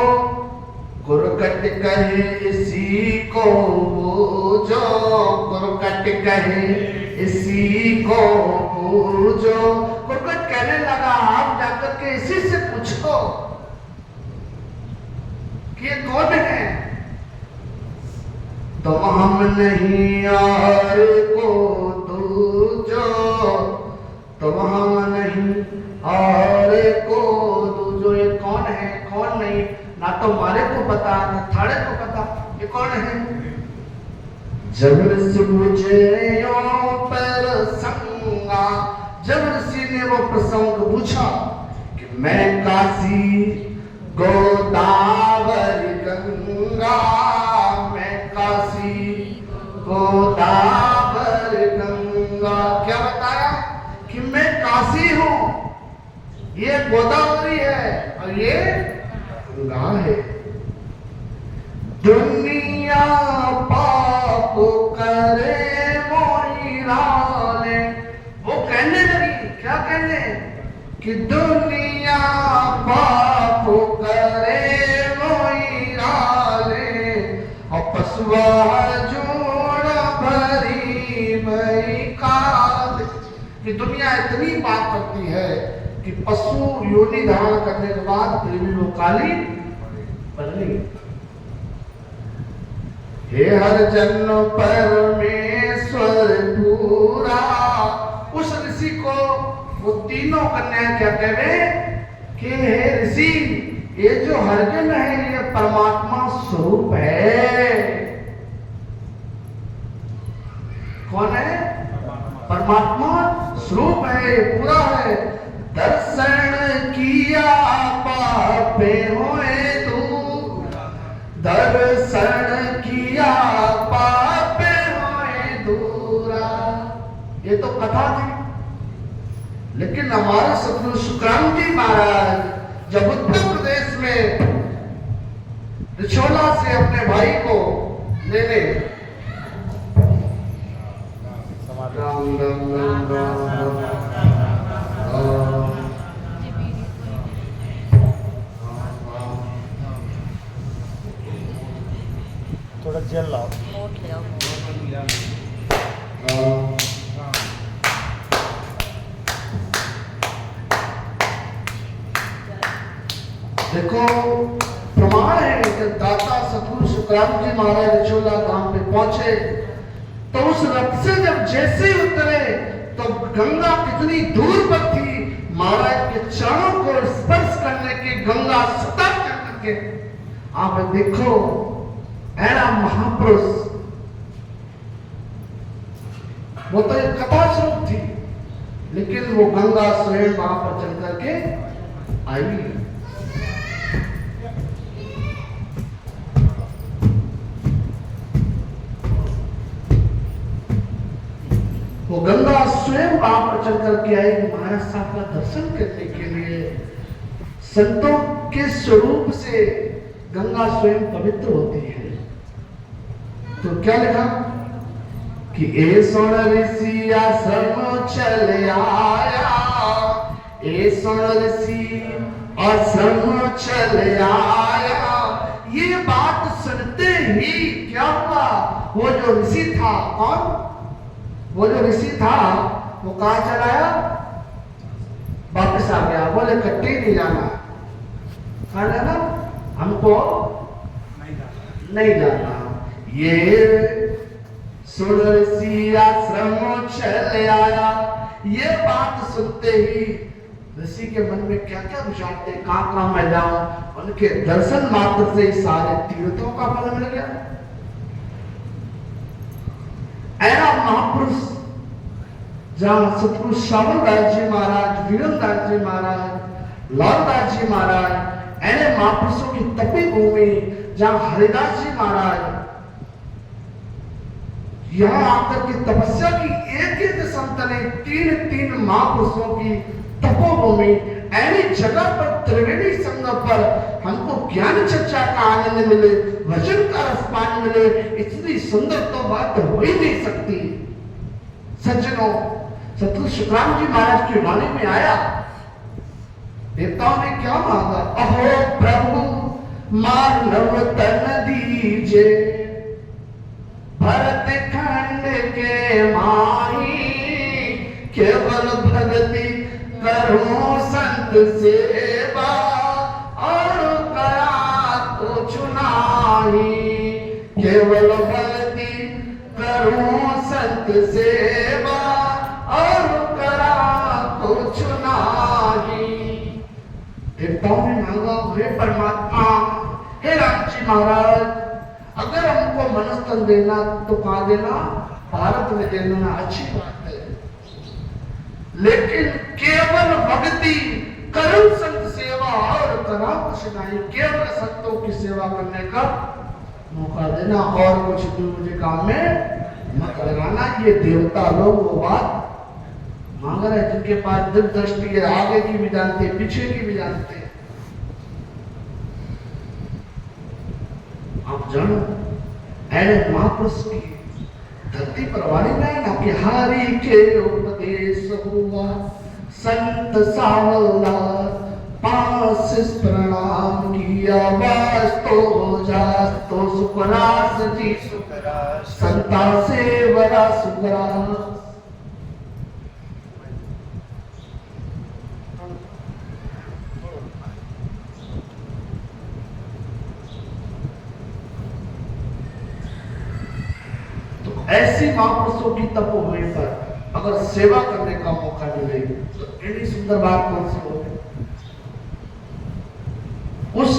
गुरुकट कहे इसी को पूजो, गुरुकट कहे इसी को पूजो। गुरुकट कहने लगा आप जाकर के इसी से पूछो कि ये कौन है। तो हम नहीं और को दूजो, तो हम नहीं और को दूजो। ये कौन है कौन नहीं, ना तो हमारे को पता ना थाड़े को पता, ये कौन है। जब ऋषि पूछे पर संगा, जब ऋषि ने वो प्रसंग पूछा कि मैं काशी गोदावरी गंगा, मैं काशी गोदावरी गंगा, क्या बताया कि मैं काशी हूं, ये गोदावरी है और ये गंगा है। दुनिया पाप करे मोहिराले, वो कहने लगी, क्या कहने कि दुनिया पाप करे मोहिराले, और पशुआ जोड़ भरी मई काल, कि दुनिया इतनी बात करती है कि पशु योनि धारण करने के बाद फिर भी वो काली पड़नी। हे हर जन्म परमेश्वर पूरा, उस ऋषि को वो तीनों कन्या क्या कहे कि हे ऋषि, ये जो हरजन है ये परमात्मा स्वरूप है। कौन है? परमात्मा स्वरूप है, पूरा है। दर्शन किया पापे होए तू, दर्शन किया पापे होए दूरा। ये तो कथा थी, लेकिन हमारे सतगुरु शुक्रांति महाराज जब उत्तर प्रदेश में रिछोला से अपने भाई को लेने राम राम राम राम थोड़ा जेल लाओ, देखो प्रमाण है कि दाता सतगुरु शुक्रांत जी महाराज रिछोला धाम पे पहुंचे तो उस रथ से जब जैसे ही उतरे तो गंगा कितनी दूर पर थी, महाराज के चरणों को स्पर्श करने की गंगा सतर्क करके आप देखो ऐसा महापुरुष, वो तो एक कथा स्वरूप थी, लेकिन वो गंगा स्वयं वहां पर चल करके आई। वो गंगा स्वयं वहां पर चल करके आई महाराज साहब का दर्शन करने के लिए। संतों के स्वरूप से गंगा स्वयं पवित्र होती है। तो क्या लिखा कि ए सुन ऋषि आश्रम चल आया, ए सुन ऋषि आश्रम चल आया। ये बात सुनते ही क्या हुआ, वो जो ऋषि था, कौन? वो जो ऋषि था वो कहाँ चला आया? वापस आ गया। बोले कट्टी नहीं जाना, कहाँ जाना? हमको नहीं जाना। ये सुन ऋषि आश्रम चल आया। ये बात सुनते ही ऋषि के मन में क्या क्या विचार थे, कहाँ कहाँ मैं जाऊं। उनके दर्शन मात्र से ही सारे तीर्थों का फल मिल गया। ऐसा महापुरुष जहां सतगुरु श्यामलदास जी महाराज, वीरमदास जी महाराज, लालदास जी महाराज, ऐसे महापुरुषों की तपी भूमि, जहां हरिदास जी महाराज यहां आकर के तपस्या की, एक एक संत ने तीन तीन महापुरुषों की तपोभूमि, ऐसी जगह पर त्रिवेणी संगम पर हमको ज्ञान चर्चा का आनंद मिले, वचन का रस पानी मिले, इतनी सुंदर तो बात हो ही नहीं सकती। सज्जनों, सतगुरु सुखराम जी महाराज की वाणी में आया, देवताओं ने क्या मांगा? अहो प्रभु मानव तन दीजे, भरत खंड के माही, केवल भक्ति करो संत सेवा, और करा तो चुनाही। केवल भक्ति करो संत सेवा, और करा तो चुनाही। देवताओं ने मांगा, हे परमात्मा, हे राम जी महाराज, अगर हमको मनस्तन देना तो कहां देना? भारत में देना, अच्छी बात है, लेकिन केवल भक्ति करो संत सेवा, और करा कुछ नहीं। केवल संतों की सेवा करने का मौका देना, और कुछ भी मुझे काम में मत लगाना। ये देवता लोग वो बात मांग रहे हैं जिनके पास दिव्य दृष्टि है, आगे की भी जानते, पीछे की भी जानते। आप जानो, ऐसे महापुरुष की धरती पर वाणी में ना कि हरि के उपदेश हुआ, संत सावला पास प्रणाम किया, वास तो जास तो सुखरास जी सुखरास, संता से बड़ा सुखरास। ऐसी महापुरुषों की तपोभूमि पर अगर सेवा करने का मौका मिले तो इतनी सुंदर बात कौन सी होगी? उस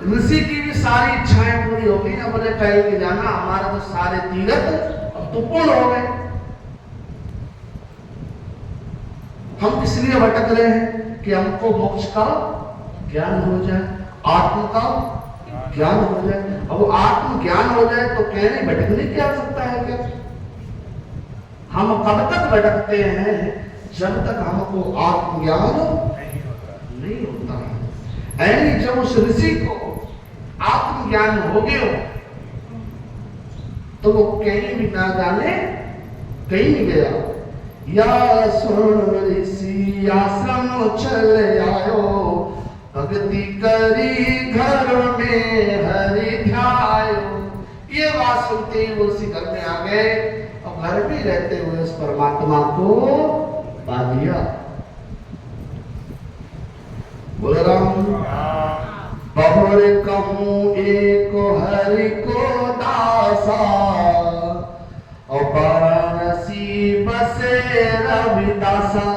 ऋषि की भी सारी इच्छाएं पूरी हो गई। अब कहीं के जाना, हमारे तो सारे तीर्थ अब तो पूर्ण हो गए। हम किस लिए भटक रहे हैं? कि हमको मोक्ष का ज्ञान हो जाए, आत्म का ज्ञान हो जाए। अब आत्म ज्ञान हो जाए तो कहने भटकने की आवश्यकता है क्या? हम कब तक भटकते हैं? जब तक हमको आत्मज्ञान नहीं होता है। यानी जब उस ऋषि को आत्मज्ञान हो गया तो वो कहीं भी ना जाने, कहीं नहीं गया। या सुन ऋषि आश्रम चल आयो, भक्ति करी घर में हरि ध्यायो। ये बात सुनते ही वो उसी घर में आ गए और घर में रहते हुए उस परमात्मा को पा लिया। बोल राम। बहुर कहूं एक हरि को दासा, और वाराणसी बसे रविदासा।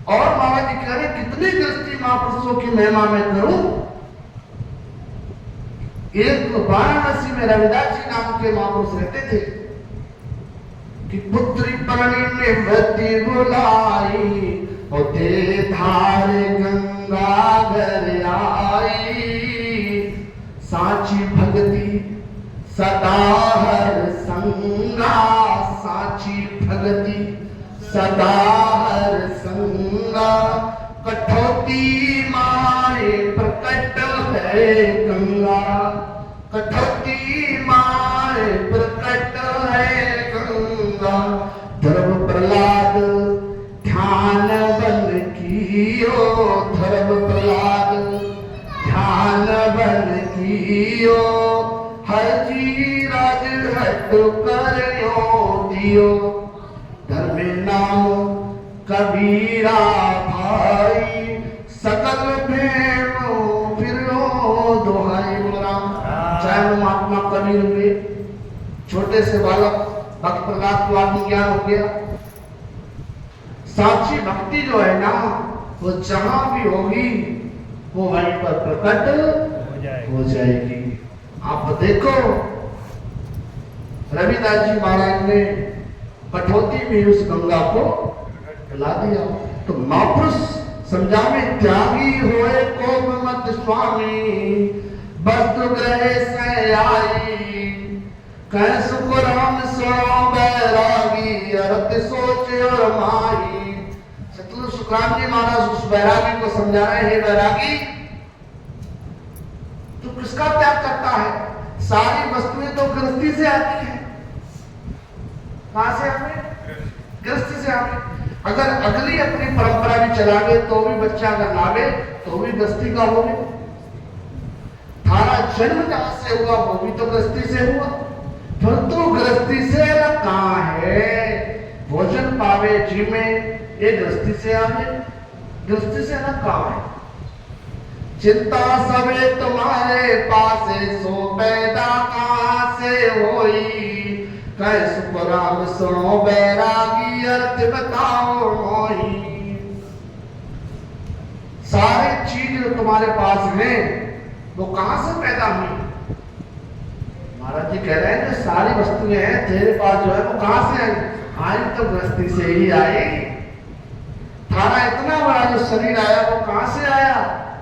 और महाराज जी कह रहे कितनी गृहस्थी महापुरुषों की महिमा में करूं। एक वाराणसी में रविदास जी नाम के महापुरुष रहते थे कि पुत्री परणी निवृत्ति बुलाई, और ते धारे गंगा घर आई। साची भक्ति सदा हर संगा, साची भक्ति सदा हर संगा। कठौती माए प्रकट है गंगा, कठौती माए प्रकट है गंगा। ध्रुव प्रहलाद ध्यान बन कियो, ध्रुव प्रहलाद ध्यान बन कियो। हरजी राज हट करियो दियो। धर्म नाम कबीरा भाई, सकल भेड़ो फिरो दोहाई। राम। चाहे वो महात्मा कबीर हुए, छोटे से बालक भक्त प्रहलाद को आत्मज्ञान हो गया। साची भक्ति जो है ना, वो जहां भी होगी वो वहीं पर प्रकट हो जाएगी। आप देखो रविदास जी महाराज ने कठौती में उस गंगा को ला दिया। तो महापुरुष समझावे त्यागी होए को मत स्वामी, वस्तु ग्रहे से आई। कह सुख राम सो बैरागी, अर्थ सोच और माही। सतगुरु सुखराम जी महाराज उस बैरागी को समझा रहे हैं, हे बैरागी तू किसका त्याग करता है? सारी वस्तुएं तो गृहस्थी से आती हैं। कहां से आती है? गृहस्थी से आती है। अगर अगली अपनी परंपरा भी चलावे तो भी बच्चा अगर लावे तो भी गृहस्थी का होगे। थारा जन्म कहां से हुआ? वो भी तो गृहस्थी से हुआ। फिर तो गृहस्थी से अलग कहां है? भोजन पावे जी में ये गृहस्थी से आवे, गृहस्थी से अलग कहां है? चिंता सबे तुम्हारे पासे सो पैदा कहां से होई, कह सुखराम सुनो बैरागी अर्थ बताओ मोही। सारी चीज जो तुम्हारे पास हैं वो कहां से पैदा हुई? महाराज जी कह रहे हैं जो सारी वस्तुएं हैं तेरे पास जो है वो कहां से आई? आई तो गृहस्थी से ही आई। थारा इतना बड़ा जो शरीर आया वो कहां से आया?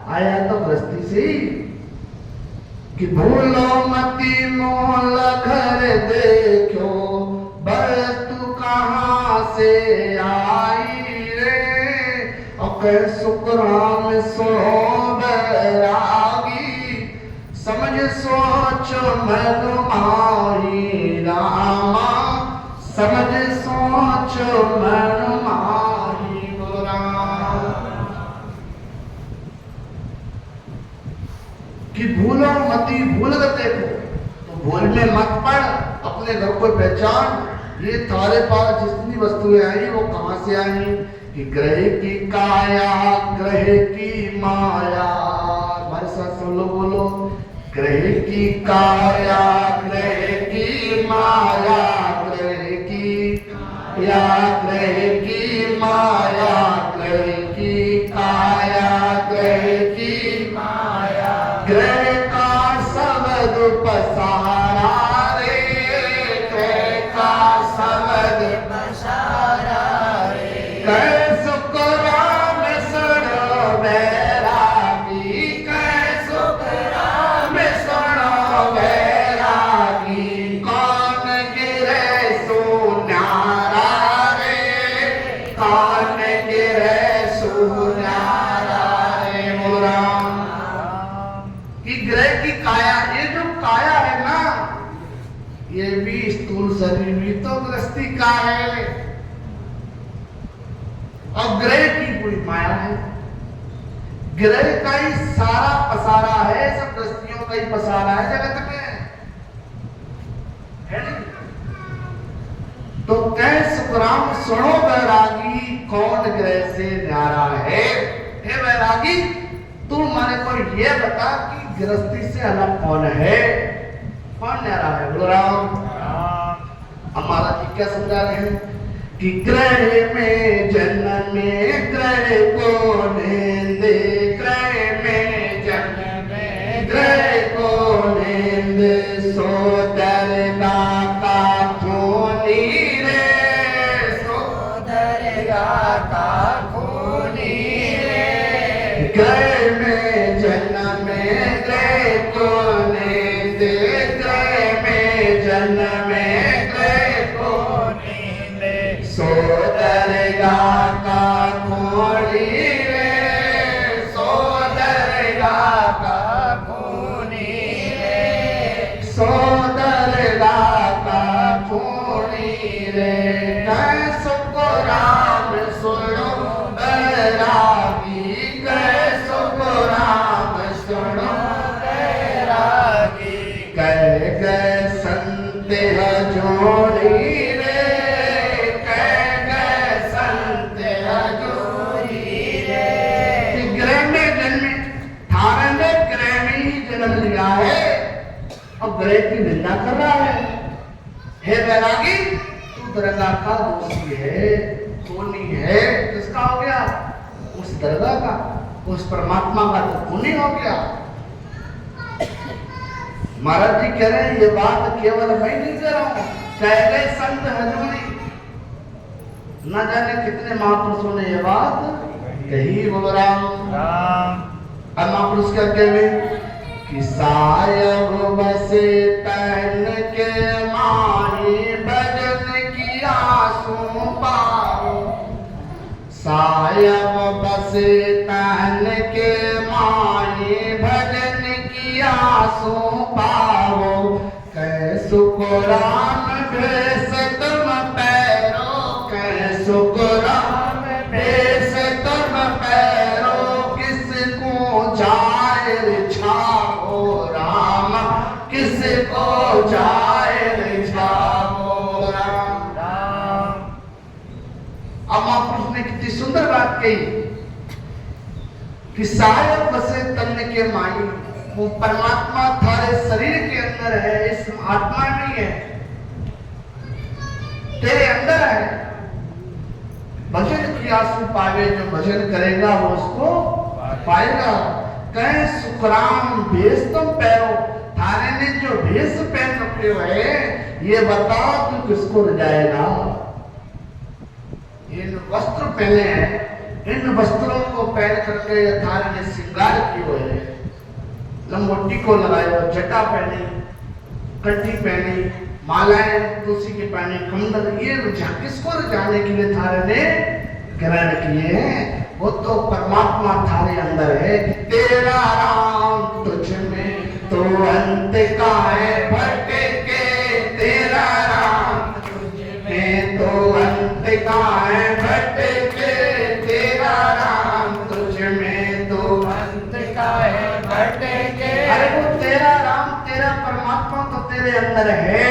आया तो गृहस्थी से ही। कि भूलो मती मोल घर देखो वस्तु कहां से आई रे, और सुखराम सुनो बैरागी समझ सोच मन माही रामा, समझ सोच मन माही राम। कि भूलो मती भूल देखो तो भूल में मत पड़, अपने घर को पहचान। ये थारे पास जितनी वस्तुएं आई वो कहां से आई? कि ग्रह की काया ग्रह की माया। हमारे साथ सब लोग बोलो, ग्रह की काया ग्रह की माया, ग्रह की काया ग्रह की माया, ग्रह की काया ग्रह की माया। ग्रह का शब्द पसारा रे, ग्रह का शब्द पसारा रे, कह सुखराम सुनो बैरागी, कह सुखराम सुनो बैरागी। कौन गिरे सुन्यारा रे, कौन गिरे सुन्यारा रे मोरा। कि ग्रह की काया, ये जो काया है ना ये भी स्थूल शरीर भी तो गृहस्थी का है, और ग्रह की पूरी माया है। ग्रह का ही सारा पसारा है, सब गृहस्थियों का ही पसारा है जगत में, है नहीं? तो कह सुखराम सुनो बैरागी कौन ग्रह से न्यारा है? हे बैरागी तू माने को ये बता कि गृहस्थी से अलग कौन है, कौन न्यारा है? बोलो राम। हमारा जी क्या समझा रहे हैं? कि ग्रह में जन्म में ग्रह को नेंदे, ग्रह में जन्म में ग्रह को नेंदे, सो दरगा का खूनी रे, सो दरगा का खूनी रे। ग्रह में जन्म में ग्रह को नेंदे, ग्रह में जन्म में ग्रह को नेंदे, सो दरगा का खूनी रे, सो दरगा का खूनी रे, सो दरगा का खूनी रे। कह सुखराम सुनो बैरागी, कह सुखराम सुनो बैरागी। कह गए संत हजूरी रे, कह गए संत हजूरी रे। ग्रह में जन्मे, थारे ने ग्रह में ही जन्म लिया है और ग्रह की निंदा कर रहा है। हे बैरागी तू दरगाह का दोषी है, खूनी है। किसका हो गया? उस दरगाह का, उस परमात्मा का तो खूनी हो गया। महाराज जी कह रहे हैं ये बात केवल मैं नहीं कह रहा हूं, कह गए संत हजूरी। न जाने कितने महापुरुषों ने ये बात कही। बोलो राम। अब महापुरुष क्या कह रहे कि सायब बसे तन के माही भजन किया सो पाओ, सायब बसे तन के माही भजन किया सो पाओ। सुकुराम भेष तुम पैरो, कह सुकुराम भेष तुम पैरो, किसको जाए रिझाओ राम, किसको जाए रिझाओ राम। अब महापुरुष ने कितनी सुंदर बात कही कि सायब बसे तन के माई, वो परमात्मा थारे शरीर के अंदर है, इस आत्मा में है, तेरे अंदर है। भजन की आंसू पावे, जो भजन करेगा वो उसको पाएगा। कहे सुखराम भेष तुम पैरो, थारे ने जो भेष पहन रखे है ये बताओ तू किसको रजाएगा। ये वस्त्र पहने हैं, इन वस्त्रों को पहन करके थारे ने श्रृंगार किए हुए हैं, लंगोटी को लगाया, जटा पहनी, कंठी पहनी, मालाएं तुलसी की पहनी, कमंडल, ये किसको रजाने के लिए थारे ने ग्रहण किए हैं। वो तो परमात्मा थारे अंदर है। तेरा राम तुझ में तो अंत का है भटके, तेरा राम तुझ में तो अंत का है भटके, तेरा राम तुझ में तो अंत का है भटके। अरे वो तेरा राम, तेरा परमात्मा तो तेरे अंदर है।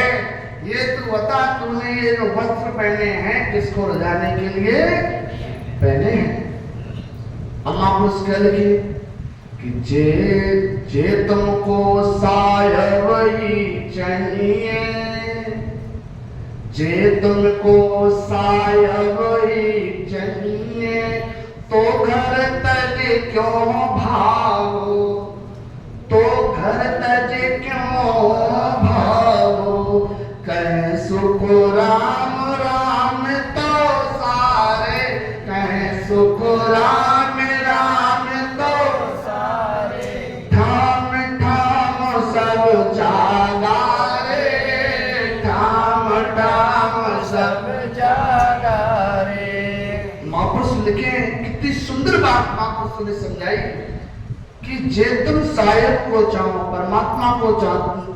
ये तू बता, तूने ये जो वस्त्र पहने हैं किसको रजाने के लिए पहने हैं। अम्मा कह लगी कि जे तुमको सायब ही चाहिए, जे तुमको सायब ही चाहिए, तो घर तज क्यों भागो, तो घर तज क्यों भागो। कह सुखराम राम तो सारे, कह सुखराम राम तो सारे, ठाम ठाम सब जागा रे, ठाम ठाम सब जागा रे। महापुरुष लिखे, कितनी सुंदर बात महापुरुष ने समझाई कि जे तुम सायब को चाहो, परमात्मा को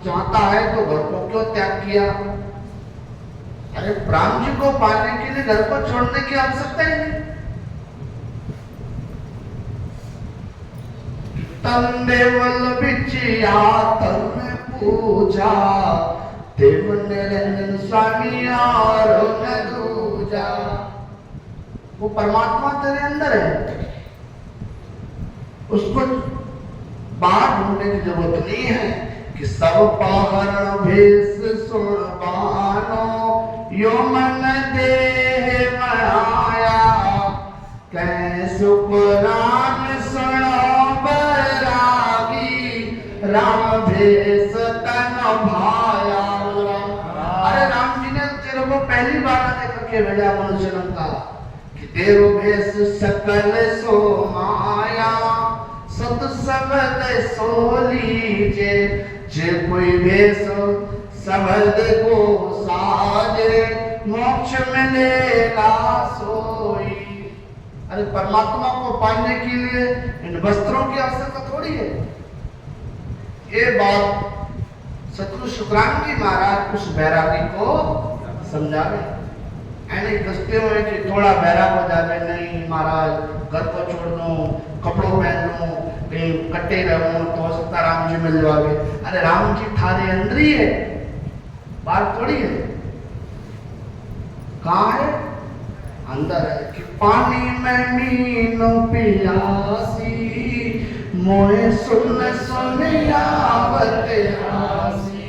चाहता है तो घर को क्यों त्याग किया। अरे राम जी को पाने के लिए घर को छोड़ने की आवश्यकता ही नहीं। तन देवल बिचिया तन पूजा, देव निरंजन स्वामी और न दूजा। वो परमात्मा तेरे अंदर है, उसको बाहर ढूंढने की जरूरत नहीं है कि सब पाहरण भेष सुन बानो, यो मन देह माया। कह सुखराम सुनो बैरागी, राम भेष तन भाया। अरे राम जी ने तेरे को पहली बार देख के भेजा मनुष्य का कि तेरो भेष सकल सो माया, सत शब्द सो लीजे, जे कोई भेष शब्द को साजे, मोक्ष मिलेगा सोई। अरे परमात्मा को पाने के लिए इन वस्त्रों की आवश्यकता थोड़ी है। ये बात सतगुरु शुक्रांगी महाराज उस बैरागी को समझावे। ऐसे दस्ते में कि थोड़ा बैराग हो जावे, नहीं महाराज घर को छोड़ दूं, कपड़ों पहन लूं, कहीं कट्टे रहूं तो हो सकता राम जी मिल जावे। अरे राम जी थारे अंदर ही है, बाहर थोड़ी है। कहाँ है? अंदर है। कि पानी में मीनो पियासी, मोए सुन सुन आवत आसी।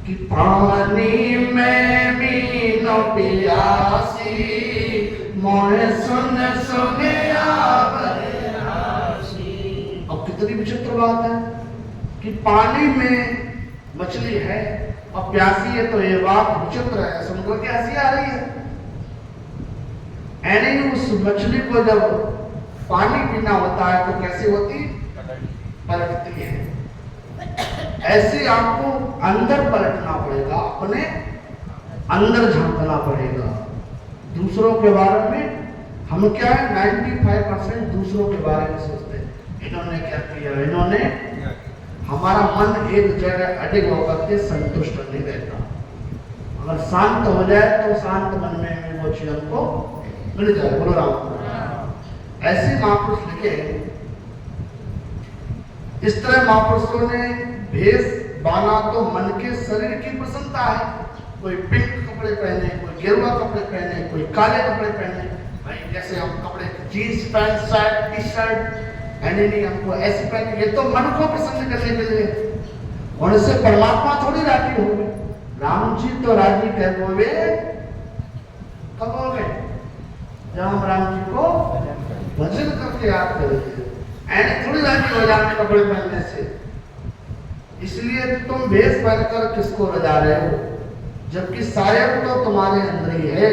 कि पानी में मीनो पियासी, मोए सुन सुन आवत आसी। अब कितनी विचित्र बात है कि पानी में मछली है और प्यासी है, तो ये बात विचित्र है। सुनकर के हंसी आ रही है। ऐनी उस मछली को जब पानी पीना होता है तो कैसी होती? पलटती है। ऐसे आपको अंदर पलटना पड़ेगा, अपने अंदर झांकना पड़ेगा। दूसरों के बारे में हम क्या है, 95% दूसरों के बारे में सोचते हैं। इन्होंने क्या किया, इन्होंने, हमारा मन एक जगह अडिग होकर के संतुष्ट नहीं रहता। अगर शांत हो जाए तो शांत मन में वो चीज हमको मिल जाए। बोलो राम। ऐसे महापुरुष लिखे, इस तरह महापुरुषों ने भेष बाना तो मन के शरीर की प्रसन्नता है। कोई पिंक कपड़े पहने, कोई गेरुआ कपड़े पहने, कोई काले कपड़े पहने। भाई जैसे हम कपड़े jeans pant shirt T shirt नहीं हमको ऐसे पहने, ये तो मन को प्रसन्न करने के लिए। उनसे परमात्मा थोड़ी राजी होंगे। राम जी तो राजी कब होंगे? कब होंगे? जब हम राम जी को भजन करके याद करेंगे। ऐसे थोड़ी राजी हो जाते कपड़े पहनने से। इसलिए तुम भेष पहनकर किसको रजा रहे हो, जबकि सायब तो तुम्हारे अंदर ही है।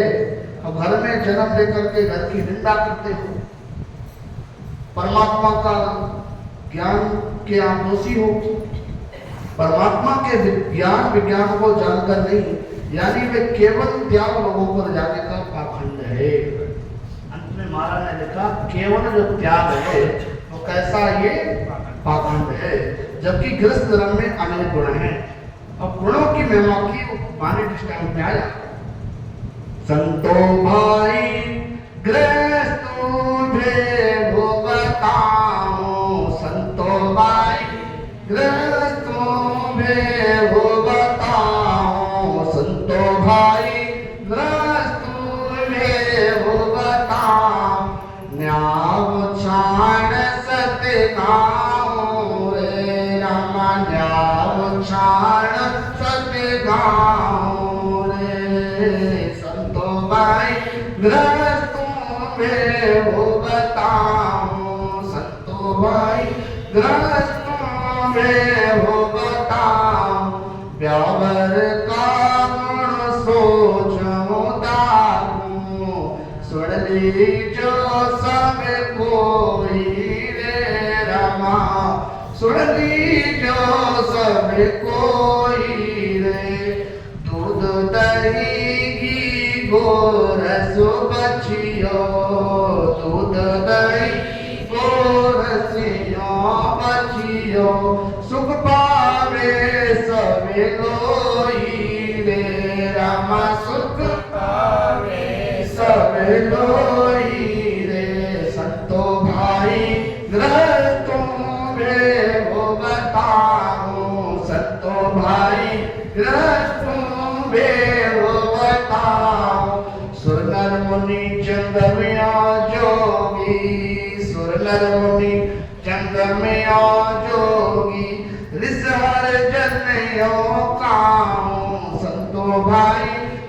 अब घर में जन्म लेकर के घर की निंदा करते हो, परमात्मा का ज्ञान के आप दोषी हो। परमात्मा के विज्ञान को जानकर नहीं, यानी वे केवल त्याग लोगों पर जाने का पाखंड है। अंत में महाराज ने लिखा केवल जो त्याग है वो कैसा ये पाखंड है, जबकि गृहस्थ धर्म में अनेक गुण हैं। अब गुणों की महिमा की वाणी दृष्टांत में आया, संतो भाई गृहस्थों में भोगताओ, संतो भाई गृहस्थों में भोगताओ, संतो भाई गृहस्थों में भोगताओ, न्याव छाण सतगाओ रे राम, न्याव छाण सतगाओ रे, संतो भाई गृहस्थों में भोगताओ, संतो भाई गृहस्थों में भोगताओ, व्यावर का गुण सोचो दारू, सुन लीजो सब कोई रे रमा, सुन लीजो सब कोई रे, दूध दही घी गोरस बचियो, दूध दही गोरसियो बचियो, सुख पावे सवे लोई रे रामा, सुख पावे सवे लोई रे, संतो भाई गृहस्थों में भोगताओ, संतो भाई गृहस्थों में भोगताओ, सुर नर मुनि चंद्रमिया जोगी, सुर नर मुनि चंद्रमिया जोगी, ऋषहर जनेयो काऊ, संतो भाई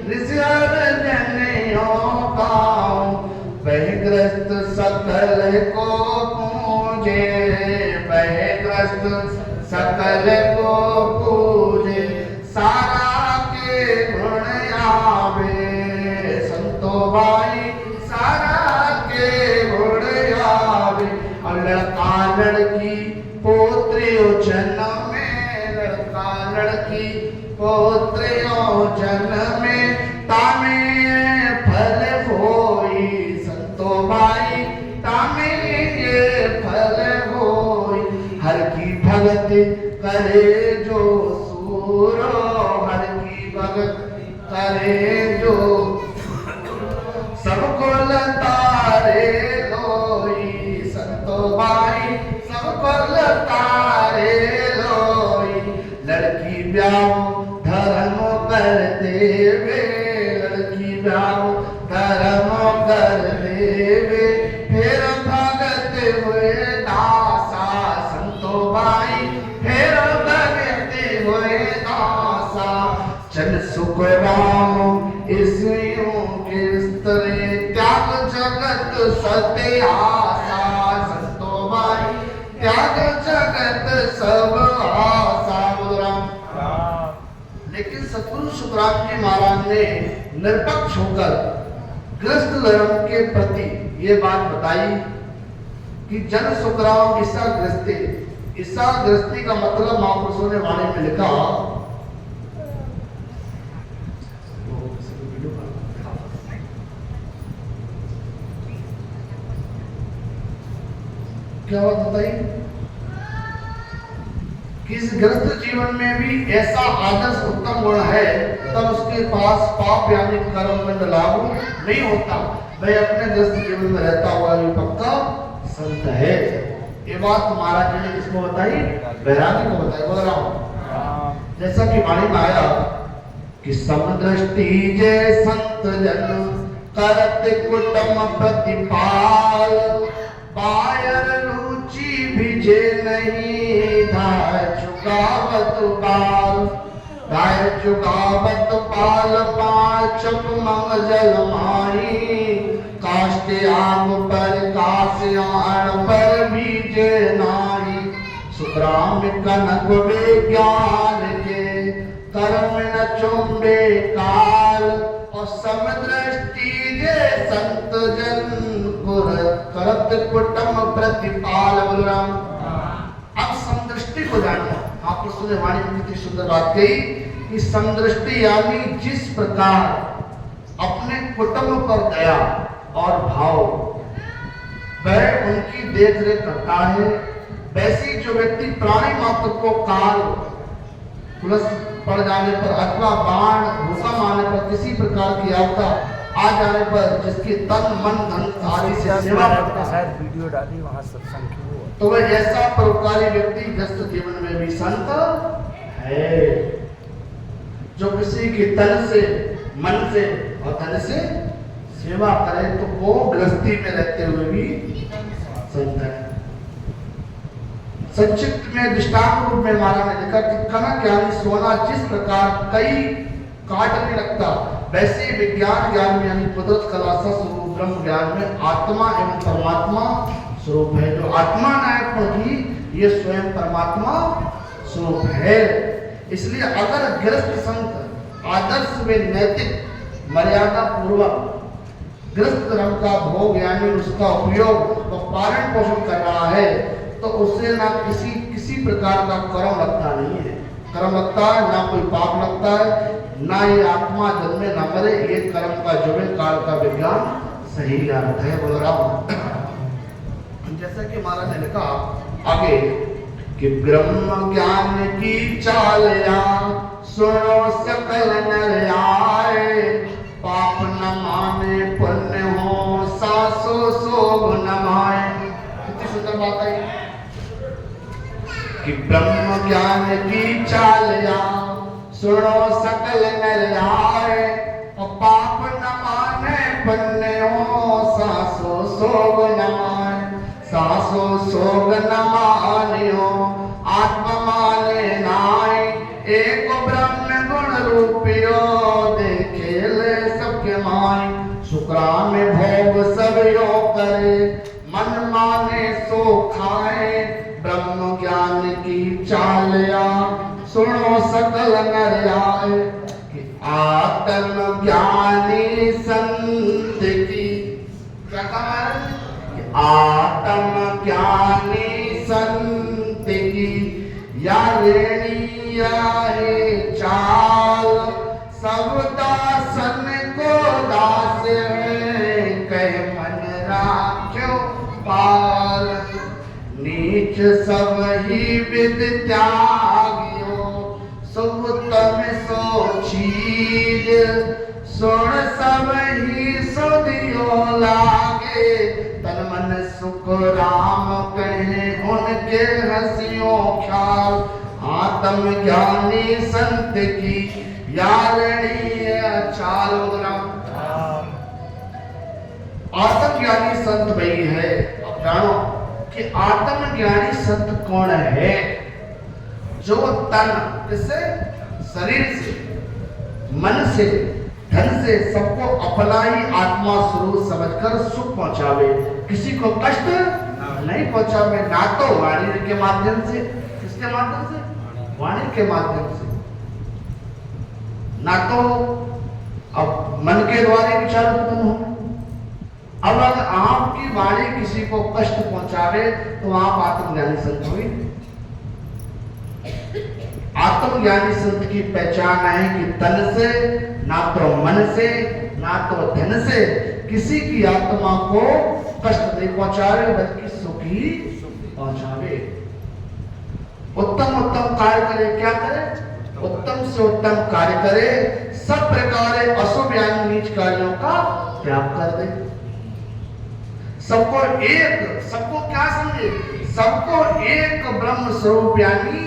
ऋषहर जनेयो काऊ, बहग्रस्त सकल को पूजे, बहग्रस्त सकल को पूजे, सारा के गुण आवे, संतो भाई सारा के गुण आवे। और लड़का लड़की पोत्रियों जन्म में, लड़का लड़की पोत्रियों जन्म में, तामे फल होई, संतो भाई तामे ये फल होई, हर की भगत करे जो सूरो, हर की भगत करे जो सबको लतारे लोई, संतो भाई सबको लतारे लोई, लड़की ब्याह धर्म कर देवे, लड़की ब्याह धर्म कर देवे, फिर भगत हुए दासा, संतो भाई फिर भगत हुए दासा, चल सुख राम इस के स्तरे, त्याग जगत सत्य आसा, संतो भाई त्याग जगत सब आसा। लेकिन सतगुरु सुखराम जी महाराज ने निरपक्ष होकर गृहस्थ धर्म के प्रति ये बात बताई कि जन सुखराम ईसा गृहस्थी, ईसा गृहस्थी का मतलब महापुरुषों ने वाणी में लिखा, क्या बात बताई कि इस गृहस्थ जीवन में भी ऐसा आदर्श उत्तम गुण है, तब उसके पास पाप यानी कर्म बंध लागू नहीं होता। वह अपने गृहस्थ जीवन में रहता हुआ भी पक्का संत है। ये बात महाराज जी ने किसको बताई? बैरागी को बताई। बोल रहा हूँ जैसा कि वाणी में आया कि समदृष्टि जय संत जन करत कुटुम प्रतिपाल, पायर रुचि भिजे नहीं धाय चुकावत पाल, धाय चुकावत पाल पांचप मंगल माही, काष्टे आग पर काश्याण पर बीजे नाही, सुग्राम कनक विज्ञान के कर्म न चुंबे काल, और समदृष्टि जे संत जन करत कुटुम प्रतिपाल। बलराम अब समदृष्टि को जानो। आपको सुने वाणी में कितनी सुंदर बात कही कि समदृष्टि यानी जिस प्रकार अपने कुटुंब पर दया और भाव वह उनकी देख रेख करता है, वैसी जो व्यक्ति प्राणी मात्र को काल पुलिस पड़ जाने पर अथवा बाण भूकंप आने पर किसी प्रकार की आपदा आ जाने पर जिसकी तन मन धन आदि से सेवा करता है, वीडियो डाली वहां सत्संग की, तो वह ऐसा परोपकारी व्यक्ति गृहस्थ जीवन में भी संत है, जो किसी की तन से मन से और धन से सेवा करे, तो वो गृहस्थी में रहते हुए भी संत है। संक्षिप्त में दृष्टांत रूप में महाराज ने लिखा कि कनक यानी सोना जिस प्रकार कई काट नहीं रखता, वैसे विज्ञान ज्ञान में यानी कुदरत कला स्वरूप ब्रह्म ज्ञान में आत्मा एवं परमात्मा स्वरूप है। जो आत्मा नायक होगी ये स्वयं परमात्मा स्वरूप है। इसलिए अगर गृहस्थ संत आदर्श में नैतिक मर्यादा पूर्वक गृहस्थ धर्म का भोग यानी उसका उपयोग व पालन पोषण कर रहा है, तो उससे ना किसी प्रकार का कर्म लगता नहीं है। कर्म लगता है ना कोई पाप लगता है, ना ये आत्मा जन्मे ना मरे, ये कर्म का जो है काल का विज्ञान सही ज्ञान है। बोल रहा हूं जैसा कि महाराज ने लिखा आगे कि ब्रह्म ज्ञान की चालया सुनो सकल नर आए, पाप न माने पुण्य हो सासो सोग न माए। कितनी सुंदर बात है कि ब्रह्म ज्ञान की चालया सुनो सकल नर आए, और पाप न माने पुण्य हो सासो सोग न माए, सासो सोग न मानियो आत्मा माने नाय, एक ब्रह्म गुण रूपियो देखे ले सबके माय, सुक्राम भोग सब यो करे मन माने सो खाए, ब्रह्म ज्ञान की चालया सुनो सकल नर आए, कि आत्म ज्ञानी संत की क्या कहा है? आत्म ज्ञानी संत की या रेणिया है चाल, सब दासन को दास है कह मन राख्यो पाल, नीच सब ही विद त्यागियो शुभ तम सो चीज, सुन सब ही सुदियो लागे, तन मन सुख राम कहे उनके हंसियों ख्याल, आत्म ज्ञानी संत की यारणी चाल। आत्म ज्ञानी संत वही है। अब जानो कि आत्म ज्ञानी संत कौन है? जो तन से शरीर से मन से धन से सबको अपना ही आत्मा स्वरूप समझकर सुख पहुंचावे, किसी को कष्ट नहीं पहुंचावे, ना तो वाणी के माध्यम से, किसके माध्यम से? वाणी के माध्यम से, ना तो अब मन के द्वारा विचार उत्पन्न हो। अब अगर आपकी वाणी किसी को कष्ट पहुंचावे तो आप आत्मज्ञानी संत हुए। आत्मज्ञानी संत की पहचान है कि तन से, ना तो मन से, ना तो धन से किसी की आत्मा को कष्ट नहीं पहुंचावे, बल्कि सुख ही पहुंचावे। उत्तम उत्तम कार्य करे। क्या करे? उत्तम से उत्तम कार्य करे, सब प्रकार अशुभ यानी नीच कार्यों का त्याग कर दे। सबको एक, सबको क्या समझे? सबको एक ब्रह्म स्वरूप यानी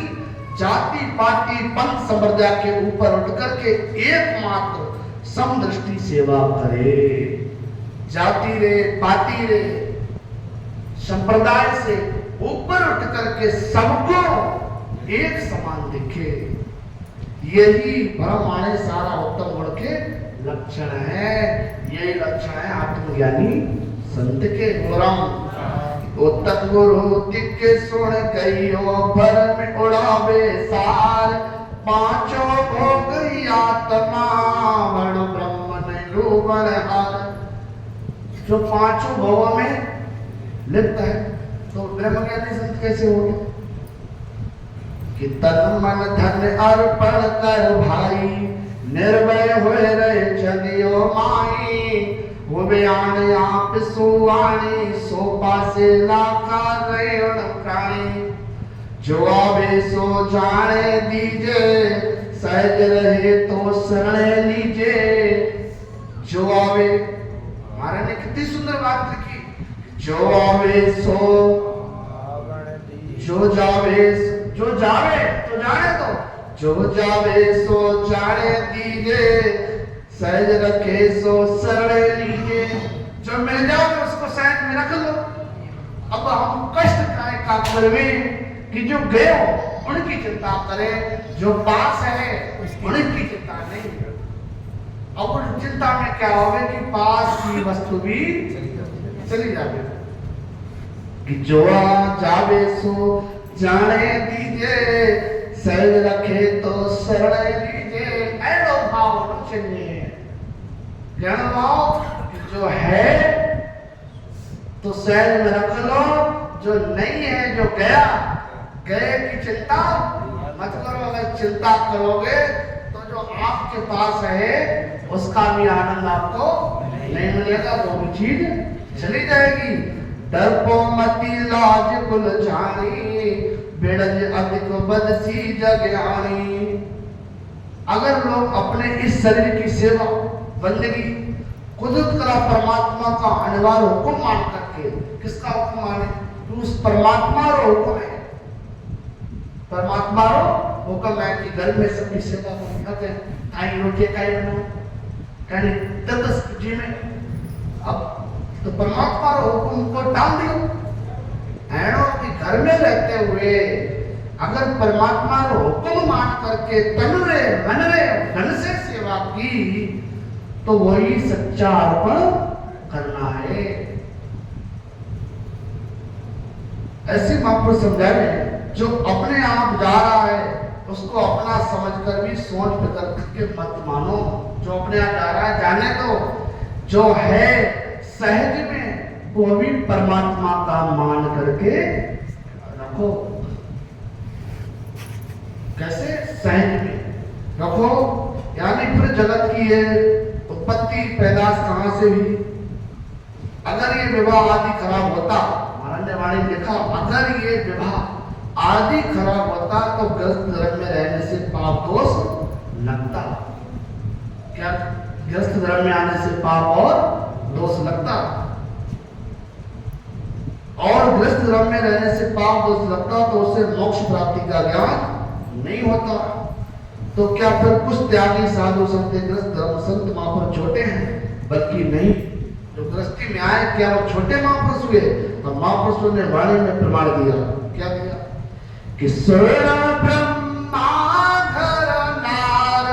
जाति पाति पंथ संप्रदाय के ऊपर उठ करके एकमात्र समदृष्टि सेवा करे। जाति रे पाति रे संप्रदाय से ऊपर उठ करके सबको एक समान दिखे, यही परमाणु सारा उत्तम गुण के लक्षण है। यही लक्षण है आत्मज्ञानी संत के। गुरम उत्तम गुरु दिख सुन कहियो भर में उड़ावे सार, पांचों भोग आत्मा बड़ ब्रह्म निरूपण हार। जो पांचों भोगों में लिप्त है तो ब्रह्मज्ञानी संत कैसे हो? कि तन मन धन अर्पण कर भाई, निर्भय हुए रहे चलियो माई। वो बयान आप सुवाणी, सोपा से लाखा रेण प्राणी। जो आवे सो जाने दीजे, सहज रहे तो शरण लीजे। जो आवे, महाराज ने कितनी सुंदर बात लिखी। जो आवे सो, जो जावे, जो जावे तो जाने दो, जो जावे सो जाने दीजे, सहज रखे सो शरण लीजे। जो मिल जाओगे उसको सहज में रख लो। अब हम कष्ट काय का करवे कि जो गए उनकी चिंता करें, जो पास है उनकी चिंता नहीं। अब उन चिंता में क्या होगा कि पास की वस्तु भी चली जाए। कि जो जावे सो जाने दीजे, सहज रखे तो शरण लीजे। ऐडो भाव न चाहिए, ज्ञान भाव जो है तो सहज में रख लो, जो नहीं है, जो गया, गए की चिंता मत करो। अगर चिंता करोगे तो जो आपके पास है उसका भी आनंद आपको नहीं मिलेगा, वो भी चीज चली जाएगी। डरपो मती लाज कुल जानी, बेड़ज अधिक बदसी जगयानी। अगर लोग अपने इस शरीर की सेवा बंदगी कुदरत कला परमात्मा का अनिवार्य हुक्म मान करके, किसका हुक्म माने? तो उस परमात्मा रो हुक्म है, परमात्मा रो हुक्म है कि घर में सबकी सेवा करते आई रोटी खाई बनो कहने दस जी में। अब तो परमात्मा रो हुक्म को टाल दियो। ऐनो कि घर में रहते हुए अगर परमात्मा रो हुक्म मान करके तन रे मन रे धन से सेवा की तो वही सच्चा अर्पण करना है। ऐसी महापुरुष समझा रहे, जो अपने आप जा रहा है उसको अपना समझकर भी सोच विकल्प के मत मानो। जो अपने आप जा रहा है जाने दो, जो है सहज में वो भी परमात्मा का मान करके रखो। कैसे? सहज में रखो। यानी फिर जगत की ये उत्पत्ति पैदाश कहां से हुई? अगर ये विवाह आदि खराब होता, महाराज ने वाणी लिखा, अगर ये विवाह आदि खराब होता तो ग्रस्त धर्म में रहने से पाप दोष लगता। क्या ग्रस्त धर्म में आने से पाप और दोष लगता? और ग्रस्त धर्म में रहने से पाप दोष लगता तो उसे मोक्ष प्राप्ति का ज्ञान नहीं होता। तो क्या फिर कुछ त्यागी साधु संत ग्रस्त धर्म संत महापुरुष छोटे हैं? बल्कि नहीं, जो गृहस्थी में आए क्या वो छोटे महापुरुष हुए? और महापुरुषों ने वाणी में प्रमाण दिया। क्या दिया? कि स्वर्ण ब्रह्मा घर नार।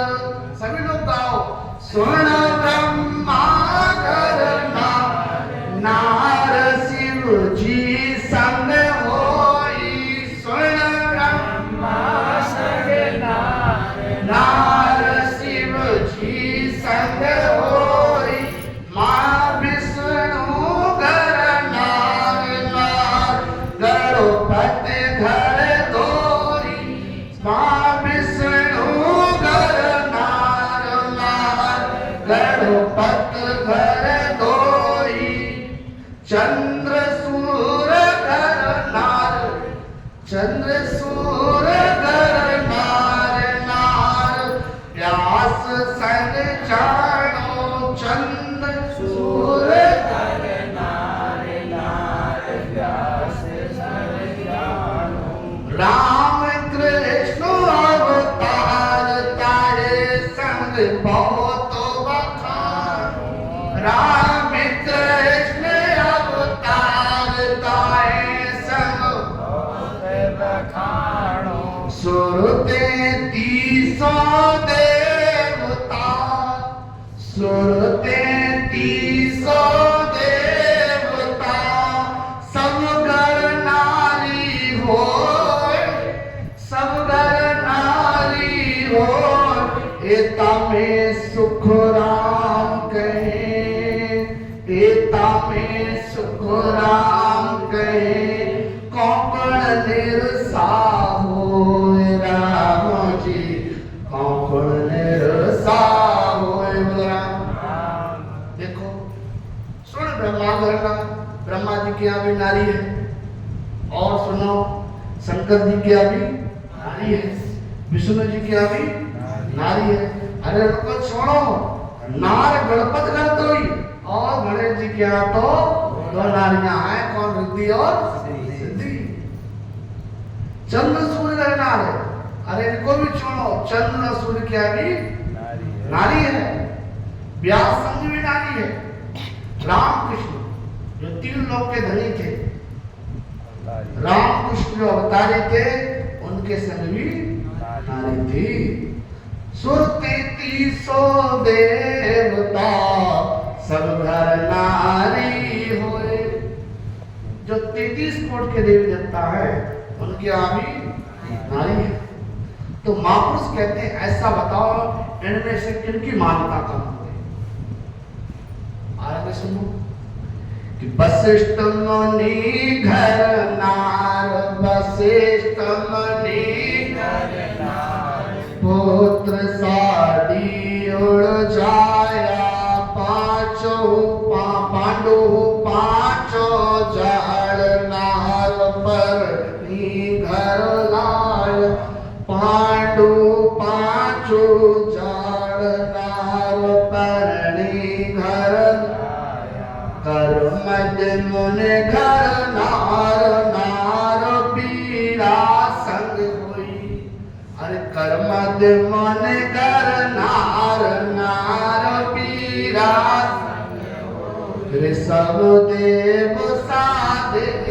सभी लोग गाओ, स्वर्ण ब्रह्मा घर नार, नार शिव जी संग होई। स्वर्ण ब्रह्मा संग नार शिव जी संग होई। मां विष्णु घर नार, नार गणपति घर धोरी। मां विष्णु घर नार, नार संग जानो चंद सूर राम कृष्ण अवतार तारे संग बहुत बखानो राम कृष्ण अवतार तारे संग सुरते तीसो देवता सुरते तीसो देवता सब घर नारी हो सब घर नारी हो एता में सुख राम कहे एता में सुख राम कहे कौन निरसा हो राम जी कौन निरसा हो राम। देखो सुन ब्रह्मांड का ब्रह्मा जी के यहाँ भी नारी है और सुनो शंकर जी के यहाँ भी नारी है विष्णु जी के यहाँ भी नारी है। अरे उनको छोड़ो नार गणपत कर दो और गणेश जी के यहाँ तो दो नारियां हैं कौन रिद्धि और सिद्धि। चंद्र सूर्य नार है अरे इनको भी छोड़ो चंद्र सूर्य के यहाँ भी नारी है व्यास संग भी नारी है राम कृष्ण जो तीन लोक के धनी थे राम कृष्ण जो अवतारी थे उनके संग भी नारी थी। सुरते तीसो देवता सब घर नारी होए जो 33 कोट के देवी देवता है उनके यहाँ भी नारी है। तो महापुरुष कहते हैं ऐसा बताओ इनमें से किनकी मान्यता कम हो गई। आगे सुनो कि वशिष्ठ मुनि घर नार वशिष्ठ मुनि घर नार पुत्र साड़ी उड़ जाया पांडु पांचो जड़ नार पर घर लाय पांडु पांचो जड़ नार पर घर कर्मद मुन घर नार नार पीरा संग हुई। अरे कर्मद मुन घर नार नार पीरा ऋषभ देव सादेव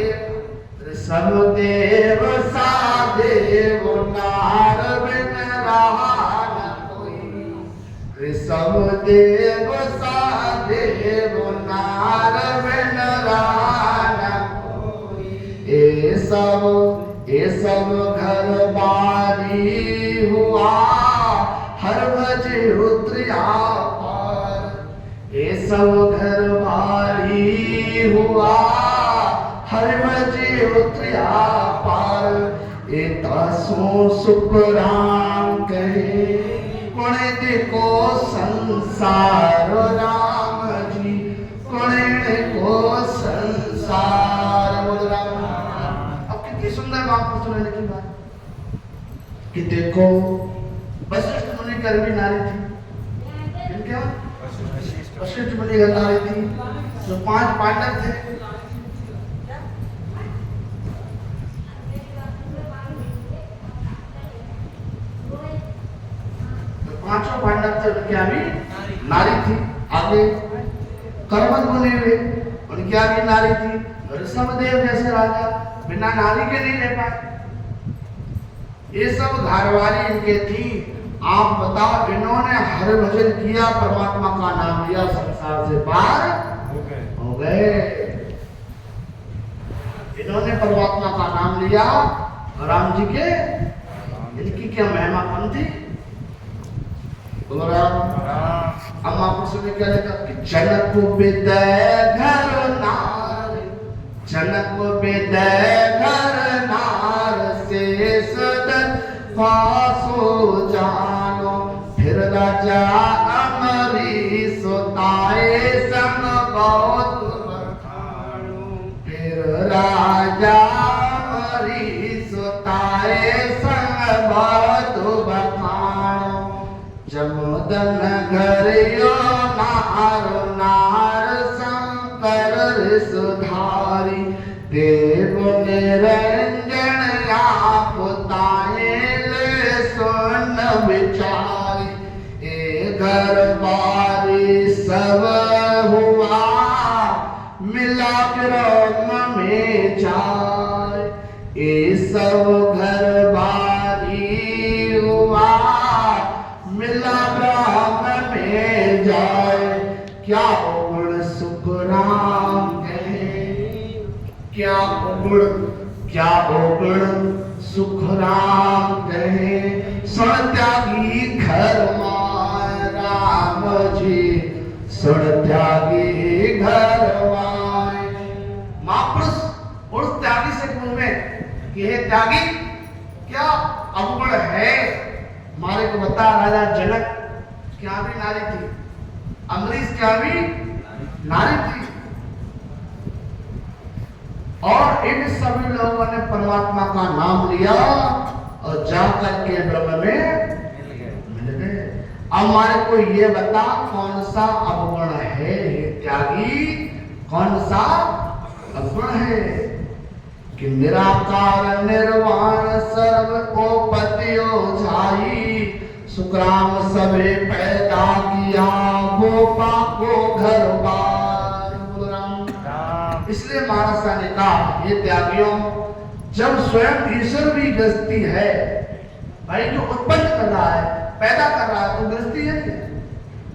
ऋषभ देव सादेव नार बिन रहा न कोई ऋषभ देव सादेव नार बिन रहा न कोई। ये सब घर बारी हुआ हर बजे उतरिया ये सब घर भारी हुआ हर बजे उतरिया पार ये तासों सुख राम कहे कोने देखो संसार राम जी कोने देखो संसार बोल राम। अब कितनी सुंदर बात सुनने की बात कि देखो वशिष्ठ मुनि कर भी नारी थी क्या वशिष्ठ मुनि घर नारी थी जो 5 पांडव थे तो 5 पांडव थे उनके यहाँ भी नारी थी। आगे कर्मद मुनि हुए उनके यहाँ भी नारी थी। ऋषभदेव जैसे राजा बिना नारी के नहीं रह पाए। ये सब घरवाली इनके थी। आप बताओ इन्होंने हर भजन किया परमात्मा का नाम लिया संसार से पार हो गए। इन्होंने परमात्मा का नाम लिया राम जी के इनकी क्या महिमा कम थी। बोलो राम। हम आपको ने क्या लिखा कि जनक विदय घर नार जनक विदय घर नार से सदन फासो जानो फिर राजा अमरीश ताए संग बहुत बखानो फिर राजा अमरीश ताए संग बहुत बखानो जब जमोदन घरियो नारो नार शंकर सुधारी देव निरंजन आप ताये सुन विचारी ए घर बारी सब हुआ मिला ब्रह्म में जाए ए सब घर बारी हुआ मिला ब्रह्म में जाए क्या गुण सुख राम कहे क्या गुण सुख राम कहे सुन त्यागी घर माय राम जी सुन त्यागी घर माय महापुरुष उस त्यागी से पूछे कि हे त्यागी क्या अवगुण है हमारे को बता राजा जनक क्या भी नारी थी अमरीश क्या भी नारी थी और इन सभी लोगों ने परमात्मा का नाम लिया और जाकर के ब्रह्म में मिल गए। अब हमारे को ये बता कौन सा अवगुण है ये त्यागी कौन सा अवगुण है कि निराकार निर्वाण सर्व ओपतियो झाई सुखराम सबे पैदा किया गोपा को घर बार। इसलिए महाराज ने कहा ये त्यागियों जब स्वयं ईश्वर भी गृहस्थी है भाई जो उत्पन्न कर रहा है पैदा कर रहा है तो गृहस्थी है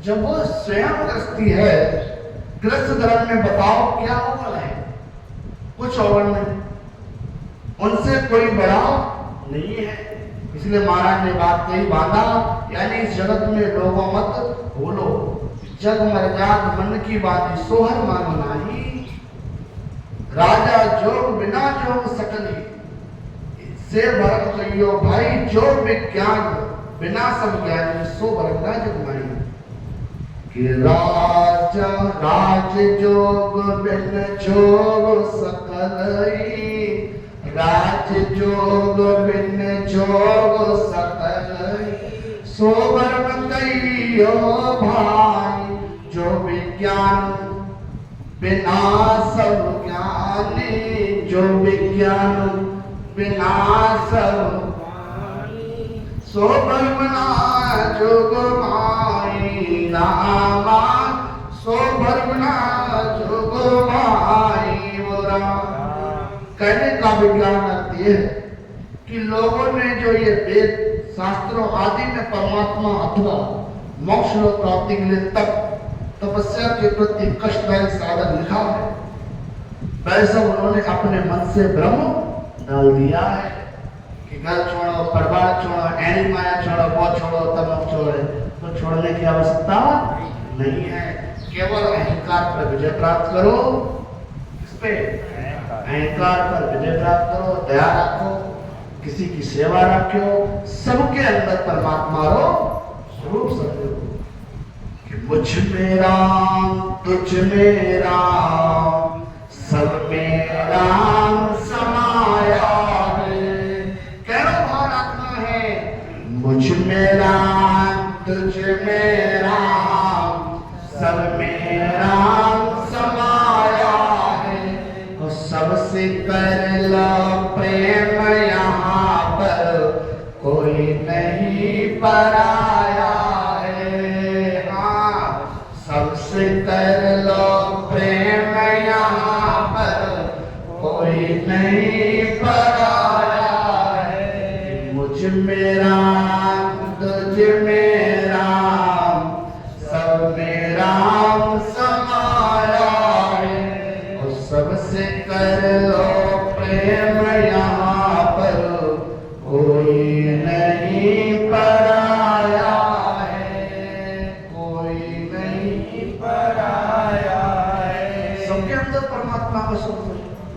जब वो स्वयं गृहस्थी है गृहस्थ धर्म में बताओ क्या अवगुण है कुछ अवगुण नहीं उनसे कोई बड़ा नहीं है। इसलिए महाराज ने बात कही बांधा यानी इस जगत में लोगों मत बोलो जग मर जाग मन की बात सोहर मानो नाही राजा जोग बिना जोग सकली से भरत कहियो भाई जो विज्ञान बिना सब ज्ञान सो भरंगा जग माई कि राजा राज जोग बिन जोग सकलई राज जोग बिन जोग सकलई सो भरम कहियो भाई जो विज्ञान बिना सब ज्ञानी जो विज्ञान बिना सब सो भरमना जोग माई नामा सो भरमना जोग माई बोला। कहने का विज्ञान अर्थ ये है कि लोगों ने जो ये वेद शास्त्रों आदि में परमात्मा अथवा मोक्ष लोक प्राप्ति के लिए तप तपस्या के प्रति कष्टदायक साधन लिखा है वैसा उन्होंने अपने मन से ब्रह्म डाल दिया है कि घर छोड़ो परिवार छोड़ो ऐनी माया छोड़ो वो छोड़ो तमक छोड़े तो छोड़ने की आवश्यकता नहीं है केवल अहंकार पर विजय प्राप्त करो इस पे अहंकार पर विजय प्राप्त करो दया रखो किसी की सेवा रखो सबके अंदर परमात्मा रो स्वरूप समझो मुझ में राम तुझ में राम सब में राम समाया है कहो भावात्मा है मुझ में राम तुझ में राम सब में राम समाया है और सबसे कर लो प्रेम यहाँ पर कोई नहीं पराया सबसे कर लो प्रेम यहाँ पर कोई नहीं पराया है मुझ में राम तुझ में राम सब में राम समाया है और सबसे कर लो प्रेम यहाँ पर कोई नहीं पराया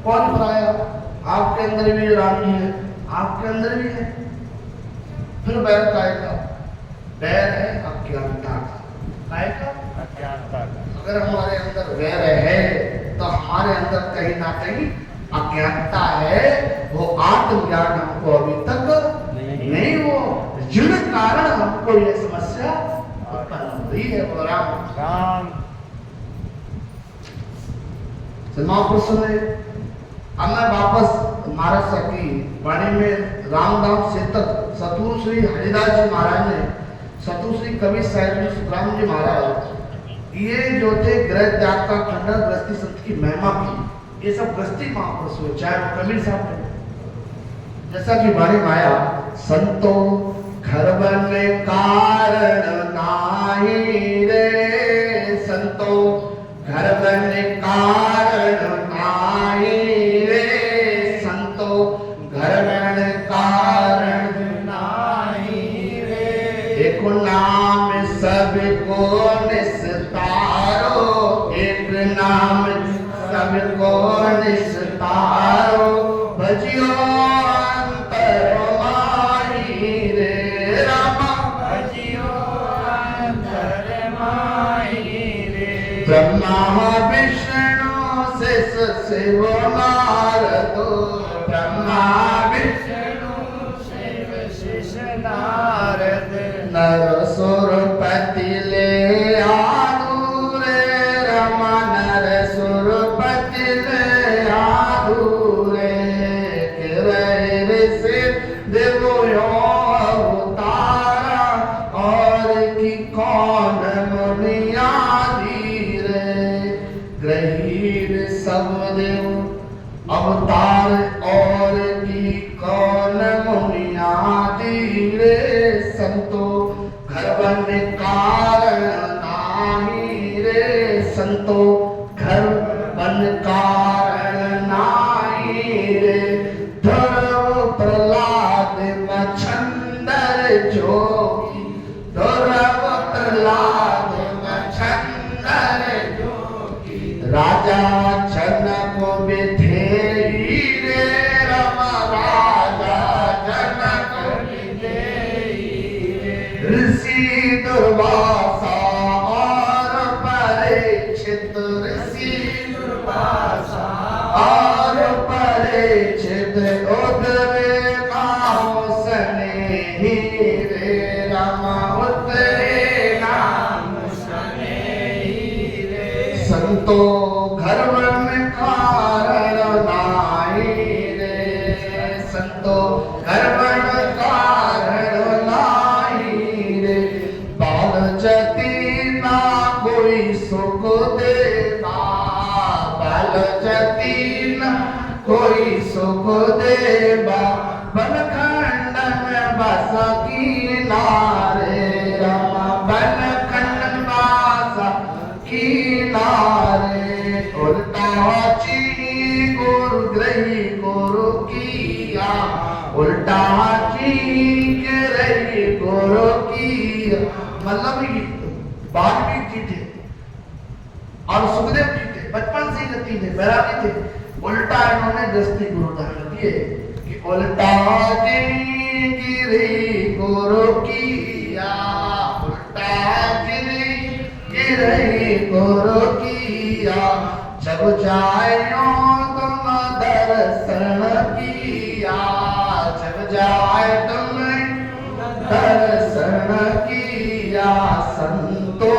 कौन पराया आपके अंदर भी राम ही है आपके अंदर भी है फिर बैर काय का बैर है अज्ञानता का अगर हमारे अंदर वैर है तो हमारे अंदर कहीं ना कहीं अज्ञानता है वो आत्मज्ञान हमको अभी तक नहीं वो जिन कारण हमको ये समस्या ही है वो राम। राम महापुरुषों ने हमें वापस महाराज की वाणी में रामदास सेतक सतगुरु श्री हरिदास जी महाराज ने सतगुरु श्री कवि साहिब जी सुखराम जी महाराज ये जो थे ग्रह त्याग का खंडन गृहस्थी संत की महिमा की, ये सब गृहस्थी महापुरुष हुए, चाहे वो कबीर साहब थे। जैसा कि वाणी में आया, संतो घर बनने कारण नाई रे, संतो घर बनने कारण नाई रे, संतो घर बनने कारण नाई रे, एक नाम सबको निस्तारो, एक नाम सबको निस्तारो, भजियो अंतर माही रे रामा, भजियो अंतर माही रे, ब्रह्मा विष्णु शिष शिव नारद, ब्रह्मा विष्णु शिव शिष नारद, नर सुर पति ले आदू रे रमा, नर सुर पति ले आदू रे, गिरहि से देवो अवतारा, और की कौन मुनियादी रे, ग्रहीर सब देव अवतार, और की कौन मुनियादी रे, संतो घर बनने कारण नाही रे, संतो घर बन कारण नाही रे, ध्रुव प्रहलाद मच्छंदर जोगी, ध्रुव प्रहलाद मच्छंदर जोगी, राजा जनक विधेयी रे रमा, राजा जनक विधेयी रे, ऋषि दुर्वासा और परीक्षित, ऋषि दुर्वासा और परीक्षित, उतरे नाम स्नेही रे रामा, उतरे नाम स्नेही रे, संतो घर में कारण नाई रे, संतो घर में कारण नाई रे, बाल जति ना कोई सुख देगा, बाल जति ना कोई सुख देवा, बनखंडन बस की नारे रामा, बनखंडन बस की नारे, उल्टा ची गुरु ग्रही गुरु किया, उल्टा ची ग्रही गुरु किया, मतलब वाल्मीकि जी थे और सुखदेव जी थे, बचपन से ही जती थे, बैरागी थे, उल्टा इन्होंने गृहस्थी गुरु धारण दिए कि उल्टा जी गिरी गुरु किया, उल्टा गिरी गिरी गुरु किया, जब जायो तुम दर्शन किया, जब जाए तुम दर्शन किया, संतो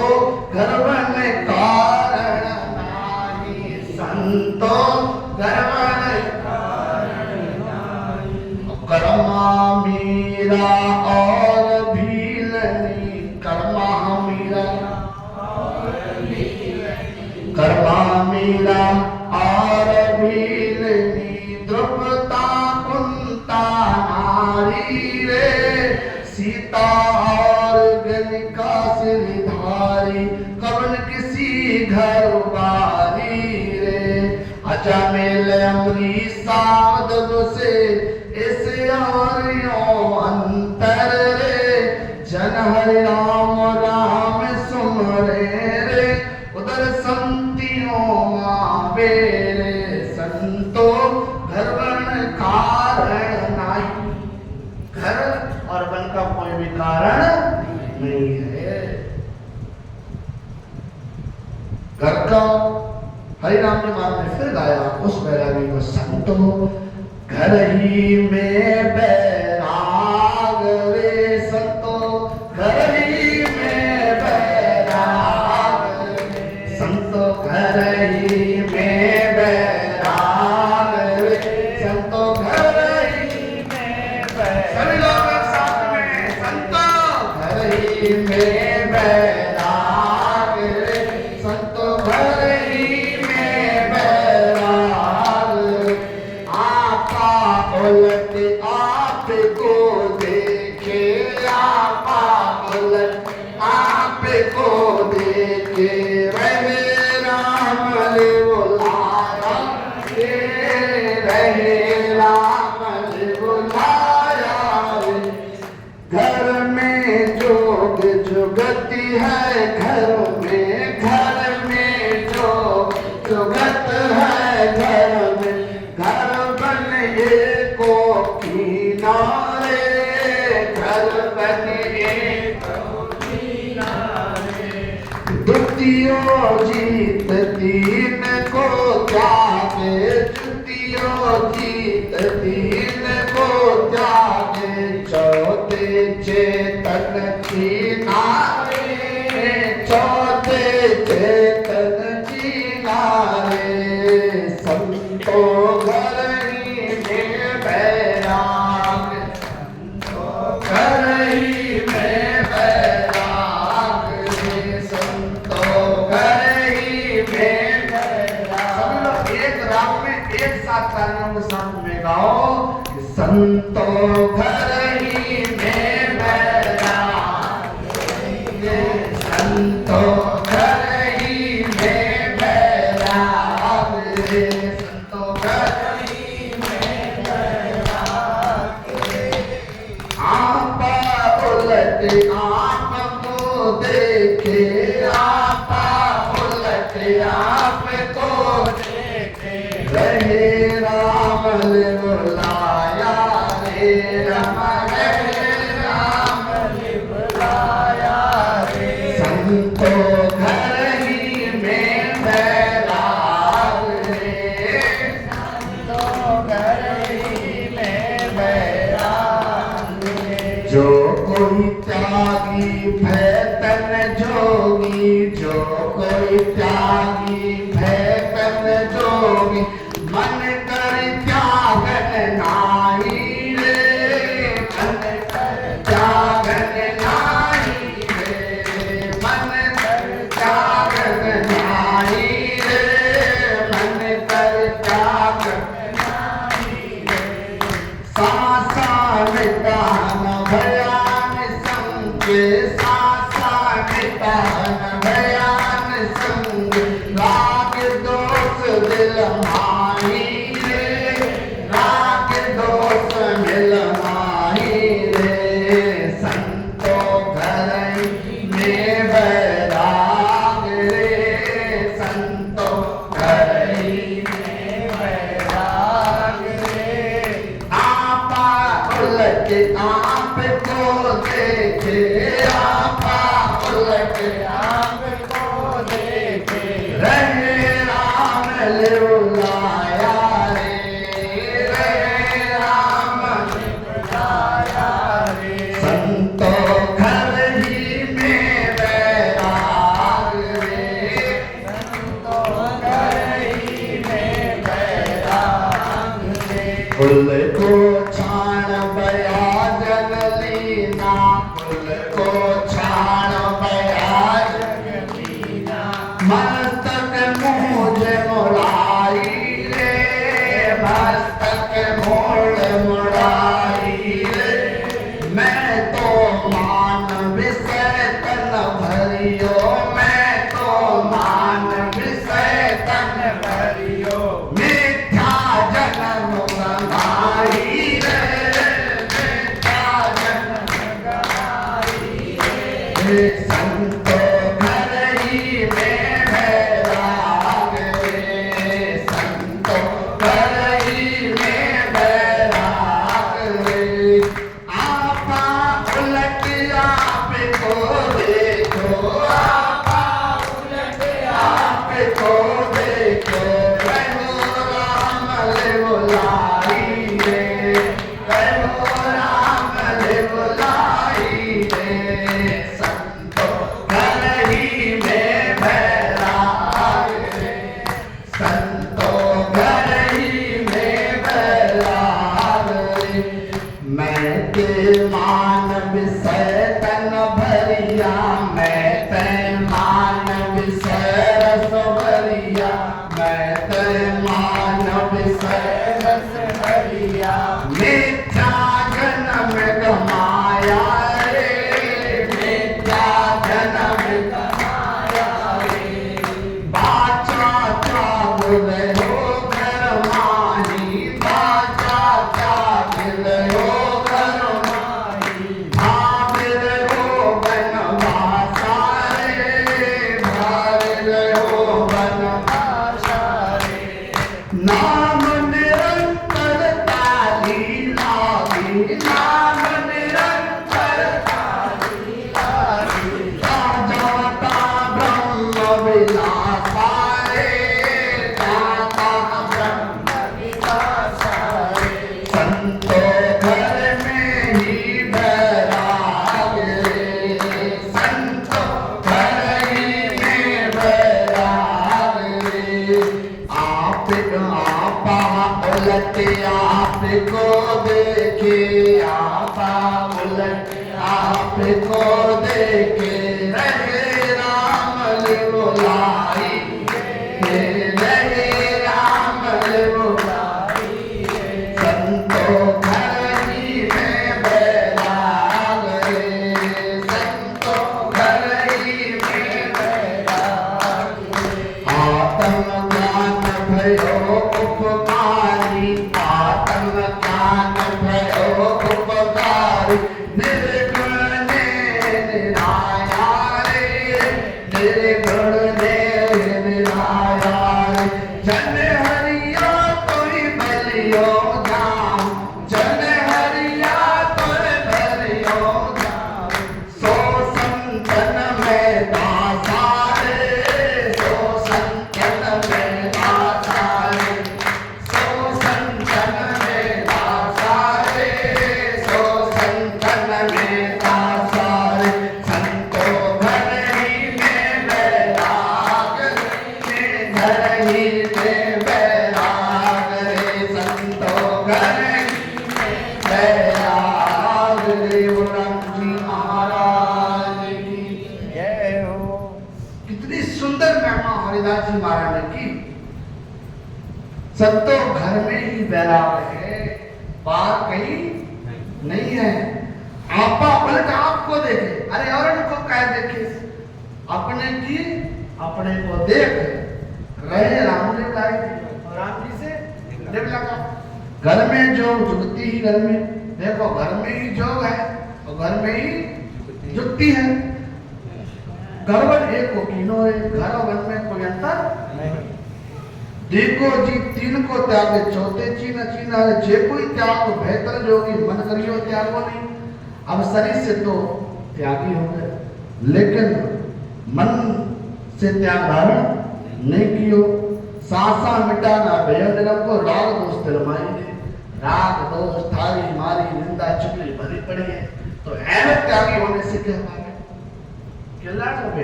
घर बनने कारण नाही, संतो घर बनने कारण नाही, कर्मा मीरा और भीलनी, कर्मा मीरा कर्मा मीरा और भीलनी, द्रुपदा कुंता नारी रे, सीता और गलिका सिरधारी, कवन किसी घर बारी रे, अजमेल अमरीसा दब से ऐसे और यो अंतर रे, जन हरि राम राम सुमरे रे, उधर संतियों बेरे, संतो घर बन कारण नाई, घर और बन का कोई भी कारण नहीं है। घर का हरिनाम के मार्ग में फिर गाया उस बैरागी को, संतो घर ही में बैराग रे, संतो घर ही में बैराग के रहे राम ले बुलाया के रहे राम ले बुलाया रे। घर में जोग जुगती है घर में जोग जुगत है घर में घर बने को किनारे घर बने को किनारे द्वितीयो जीत तीन को त्यागे द्वितीयो जीत तीन को त्यागे चौथे चेतन किनारे चौथे चेतन किनारे संतो घर ही में बैराग घर ही में बैराग रे संतो घर ही में बैराग। सभी लोग एक राग में एक साथ तालियों के साथ में गाओ संतो घर ही में बैराग रे संतो घर ही में बैराग रे संतो घर ही में बैराग रे। आपा उलट आप को देखे आपा उलट आप को देखे रहे राम ले बुलाया रे राम रहे राम ले बुलाया रे संतो घर ही में बैराग रे संतो घर ही में बैराग रे। जो कोई त्यागी भैतन जोगी जो कोई त्यागी भैतन जोगी मन कर त्यागन नाही रे मन कर त्यागन नाही रे मन कर त्यागन नाही रे मन कर त्यागन नाही रे। सासा मिटान भयान संगे सासा मिटान भयान संग राग दोष दिल माही रे राग दोष मिल माही रे संतो घर में बैराग रे संतो घर में बैराग रे। आपा उलट आप को देखे आपा उलट आप को देखे रहे राम ले बुलाया रे रहे राम ले बुलाया रे संतो घर ही में बैराग रे संतो घर ही में बैराग रे। फूल को छाण बया जगलीना फूल को छाण बया जगलीना मस्तक मूझ मुड़ाई रे मस्तक मूड़ मुड़ाई रे। मैं तो मान विषय तन भरियो मैं तो मान विषय तन भरियो मिथ्या जन्म गवाई रे मिथ्या जन्म गवाई रे संतो घर ही में उलट आपको देखे, आपा उलट आपको देखे, रहे राम बुलाई, रहे राम बुलाई, संतों घर ही में बैराग रे, संतों घर ही में बैराग रे। आत्म ज्ञान भयो उपकारी, आत्म ज्ञान भयो उपकारी, निर्गुण ने निराया रे, निर्गुण ने निराया रे। जन हरिया कोई बलियो जाम, जन हरिया कोई बलियो जाम, सो संतन में दासा रे, सो संतन में दासा रे, सो संतन में दासा रे, सो संतन में दासा रे। संतों घर ही में बैराग रे, घर ही में बैराग रे, संतों घर ही में बैराग रे। राम जी महाराज की जय हो। कितनी सुंदर महिमा हरिदास जी महाराज ने की। संतों घर में ही बैराग है, बाहर कहीं नहीं है। आपा पलट आपको देखे, अरे और इनको क्या देखे, अपने की अपने को देख, रहे रामदेव लाई, और राम जी से देव लगा। घर में जो जुगती ही घर में, देखो घर में ही जोग है और घर में ही जुगती है। घरवर एक को कीनो है, घर और घर में कोई अंतर नहीं। देखो जी तीन को त्यागे चौथे चीन चीना, जे कोई त्याग बेहतर जोगी मन करियो त्यागो नहीं। अब शरीर से तो त्यागी हो गए, लेकिन मन से त्याग धारण नहीं कियो। सासा मिटाना भयन को, राग दोष तिलमाई दे, राग दोष थारी मारी निंदा चुगली भरी पड़ी है। तो ऐसे त्यागी होने से क्या मांगे,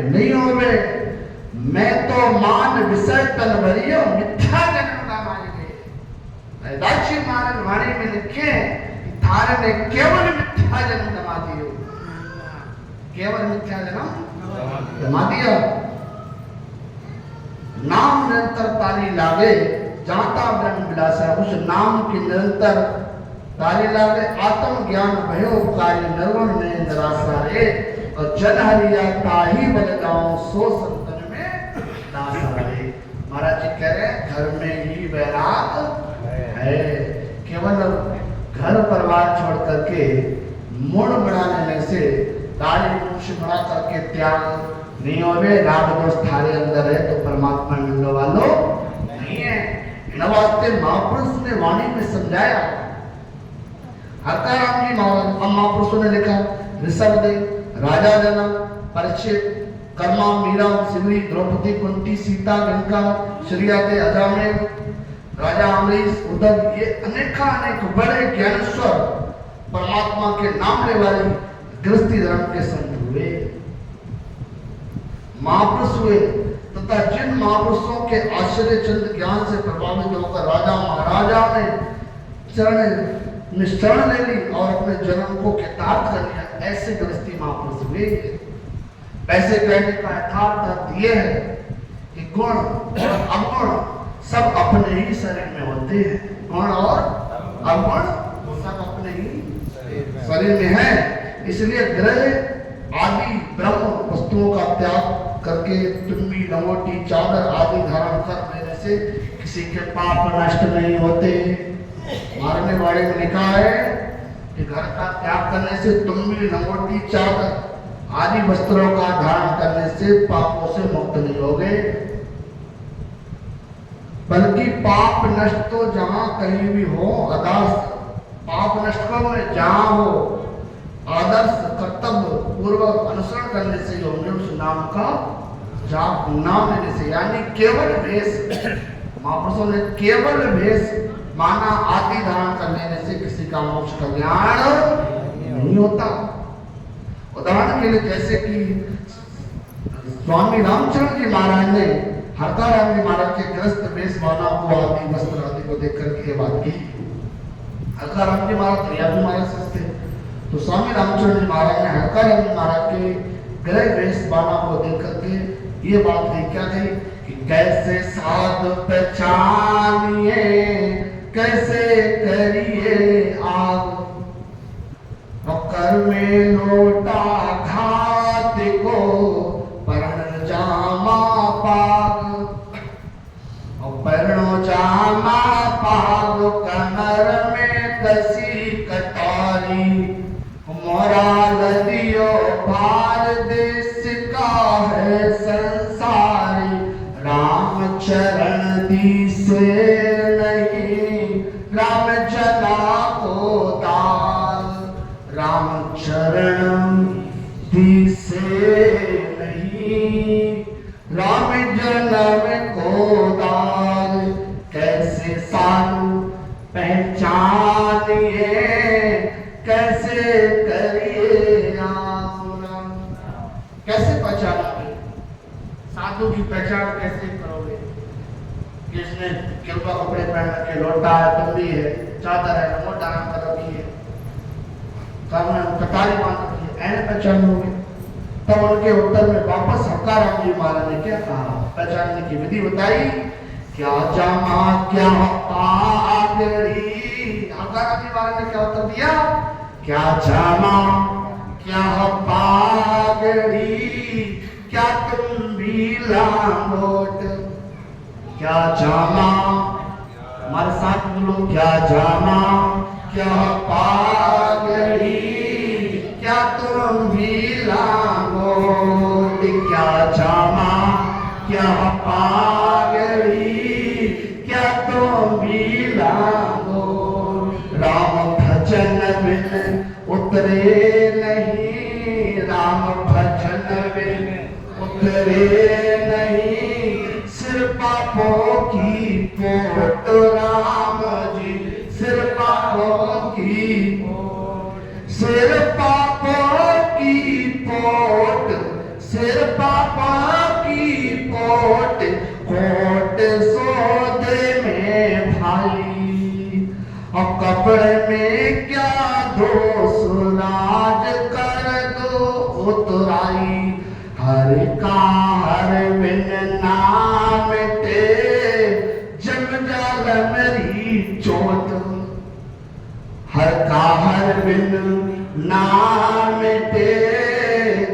नहीं होवे। मैं तो मान विषय तन भरियो, मिथ्या जन्म ना मांगे। दाची महाराज वाणी में लिखे कि थारे ने केवल मिथ्या जन्म कमा दियो, केवल मिथ्या जन्म कमा दिया। नाम निरंतर ताली लागे, जाता ब्रह्म विलासा, उस नाम की निरंतर ताली लागे। आत्म ज्ञान भयो उपकारी, निर्गुण ने निराशा रे, और जन हरिया ताही बल गाँव, सो संतन में दासा रे। महाराज जी कह रहे हैं घर में ही बैराग है। केवल घर परिवार छोड़ करके मूड बना लेने से, दाढ़ी मूछ बना करके त्याग नहीं होवे। राग दोष थारे अंदर है तो परमात्मा मिलने वालों नहीं है। इन वास्ते महापुरुष ने वाणी में समझाया। हरकाराम जी महापुरुषों ने लिखा, ऋषभदेव, राजा जनक, परीक्षित, कर्मा, मीरा, सिमरी, द्रौपदी, कुंती, सीता, गंगा, श्रीयादे, अजामेय, राजा अमरीश, उद्धव, ये अनेक बड़े ज्ञानेश्वर परमात्मा के नाम ले वाली गृहस्थी धर्म के संत हुए, महापुरुष हुए। तथा जिन महापुरुषों के आश्चर्य चंद ज्ञान से प्रभावित होकर राजा महाराजा ने शरण ले ली और अपने जन्म को कृतार्थ कर लिया, ऐसे गृहस्थी महापुरुष हुए। पैसे कहने का यथार्थ अर्थ यह है कि गुण और अवगुण सब अपने ही शरीर में होते हैं। गुण और अवगुण सब अपने ही शरीर में है। इसलिए ग्रह आदि ब्रह्म वस्तुओं का त्याग करके तुम्बी, लंगोटी, चादर आदि धारण कर लेने से किसी के पाप नष्ट नहीं होते। मारने वाले में लिखा है कि घर का त्याग करने से तुम्बी, लंगोटी, चादर आदि वस्त्रों का धारण करने से पापों से मुक्त नहीं होगे, बल्कि पाप नष्ट तो जहां कहीं भी हो, आदर्श पाप नष्ट को जहां हो, आदर्श कर्तव्य पूर्वक अनुसरण करने से ही होंगे। उस नाम का जाप, नाम लेने से, यानी केवल भेष, महापुरुषों ने केवल भेष माना आदि धारण कर लेने से किसी का मोक्ष कल्याण नहीं होता। उदाहरण के लिए जैसे कि स्वामी रामचंद्र जी महाराज ने हरकाराम जी महाराज के ग्रस्त वेश माना को आदि वस्त्र आदि को देख करके ये बात की। हरकाराम जी महाराज दरियावी महाराज से थे, तो स्वामी रामचंद्र जी महाराज ने हरकाराम जी महाराज के ग्रह वेश माना को देख करके ये बात कही, क्या कही कि कैसे साध पहचानिए कैसे करिए आग, कर में लोटा घात को परण जामा पाग, और परणो जामा पाग कमर में कसी कटारी, मोरा लदियो भार देश का है संसारी, राम चरण दी से नहीं राम जना को दाल, राम चरण दी से नहीं राम जन्म को दाल, कैसे साधु पहचानिए कैसे करिए राम। कैसे पहचानोगे साधु की पहचान कैसे करोगे? जिसने कृपा कपड़े पहन के लोटा है, तंबी है, चादर है, मोटा आराम कर रखी है, कटारी बांध रखी है, ऐसे पहचानोगे? तब उनके उत्तर में वापस हरकाराम जी महाराज ने क्या कहा, पहचानने की विधि बताई। क्या जामा क्या पागड़ी, हरकाराम जी महाराज ने क्या उत्तर दिया? क्या जामा क्या पागड़ी, क्या तुम भी लांगोट, क्या जामा, हमारे साथ बोलो, क्या जामा क्या पागड़ी, क्या तुम भी लांगोट, क्या जामा क्या पागड़ी, क्या तुम भी लांगोट, राम भजन बिन उतरे नहीं, राम भजन बिन उतरे नहीं, सिर पापों की पोट राम जी, सिर पापों की पोट, सिर पापों की पोट, सिर पापों की पोट, कोट सौदे में भाई, और कपड़े में क्या दोष राज कर दो उतराई, हर का हर बिन नाम ते जग जाल मेरी चोट, हर का हर बिन नाम ते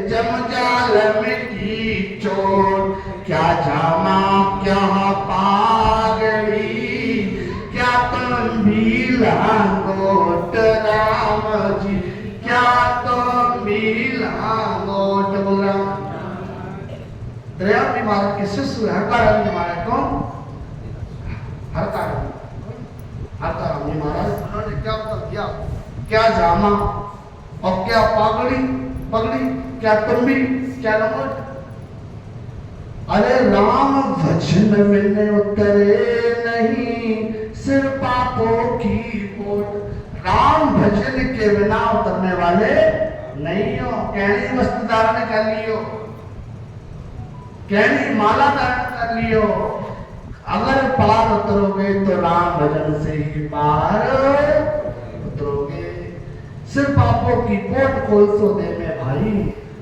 जम जाल मेरी चोट, क्या जामा क्या पागड़ी, क्या तुम भी लांगोट राम जी, क्या तुम भी लांगोट। बोला दरियावी जी महाराज के शिष्य हरकाराम जी महाराज कौन? हरकाराम जी महाराज, उन्होंने क्या उत्तर दिया? क्या जामा और क्या पगड़ी, क्या तंबी, क्या लंगोट। अरे राम भजन में उतरे नहीं, सिर पापों की पोट, राम भजन के बिना उतरने वाले नहीं हो। कहनी वस्त्र धारण कर लियो, कहनी माला धारण कर लियो, अगर पार उतरोगे तो राम भजन से ही पार उतरोगे। सिर पापों की पोट खोल सो दे में भाई,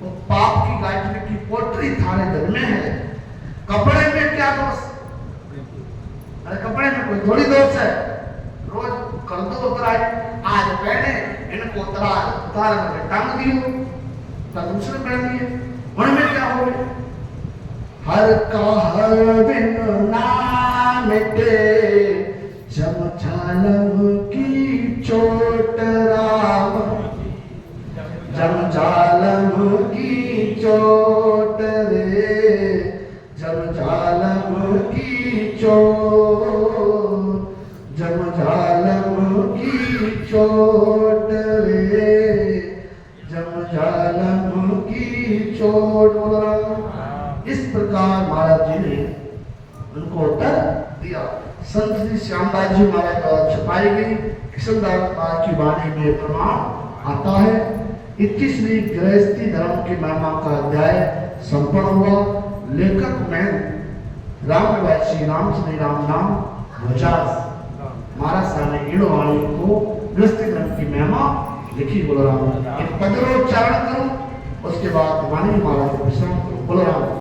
वो पाप की गायत्री की पोटरी थारे दिल में है। कपड़े में क्या दोष? अरे कपड़े में कोई थोड़ी दोष है, रोज कर दो उतराई, आज पहने इनको उतार करके टांग दियो, तो दूसरे पहन लिए, उनमें क्या हो गया? हर का हर बिन नाम ते जम झालम की चोट राम, जम झालम की चोट रे, जम झालम की चोट, जम झालम की चोट रे, जम झालम की चोट। इस प्रकार महाराज जी ने उनको उत्तर दिया। संत श्री श्यामदास जी महाराज द्वारा छपाई गई कृष्णदास महाराज की वाणी में प्रमाण आता है। 21वीं गृहस्थी धर्म की महिमा का अध्याय संपन्न हुआ। लेखक में राम भाई श्री राम श्री राम नाम विचार महाराज साहब ने इन वाणी को गृहस्थी धर्म की महिमा लिखी। बोलो राम। एक पदरोच्चारण करो, उसके बाद वाणी माला को विश्राम करो। बोलो राम।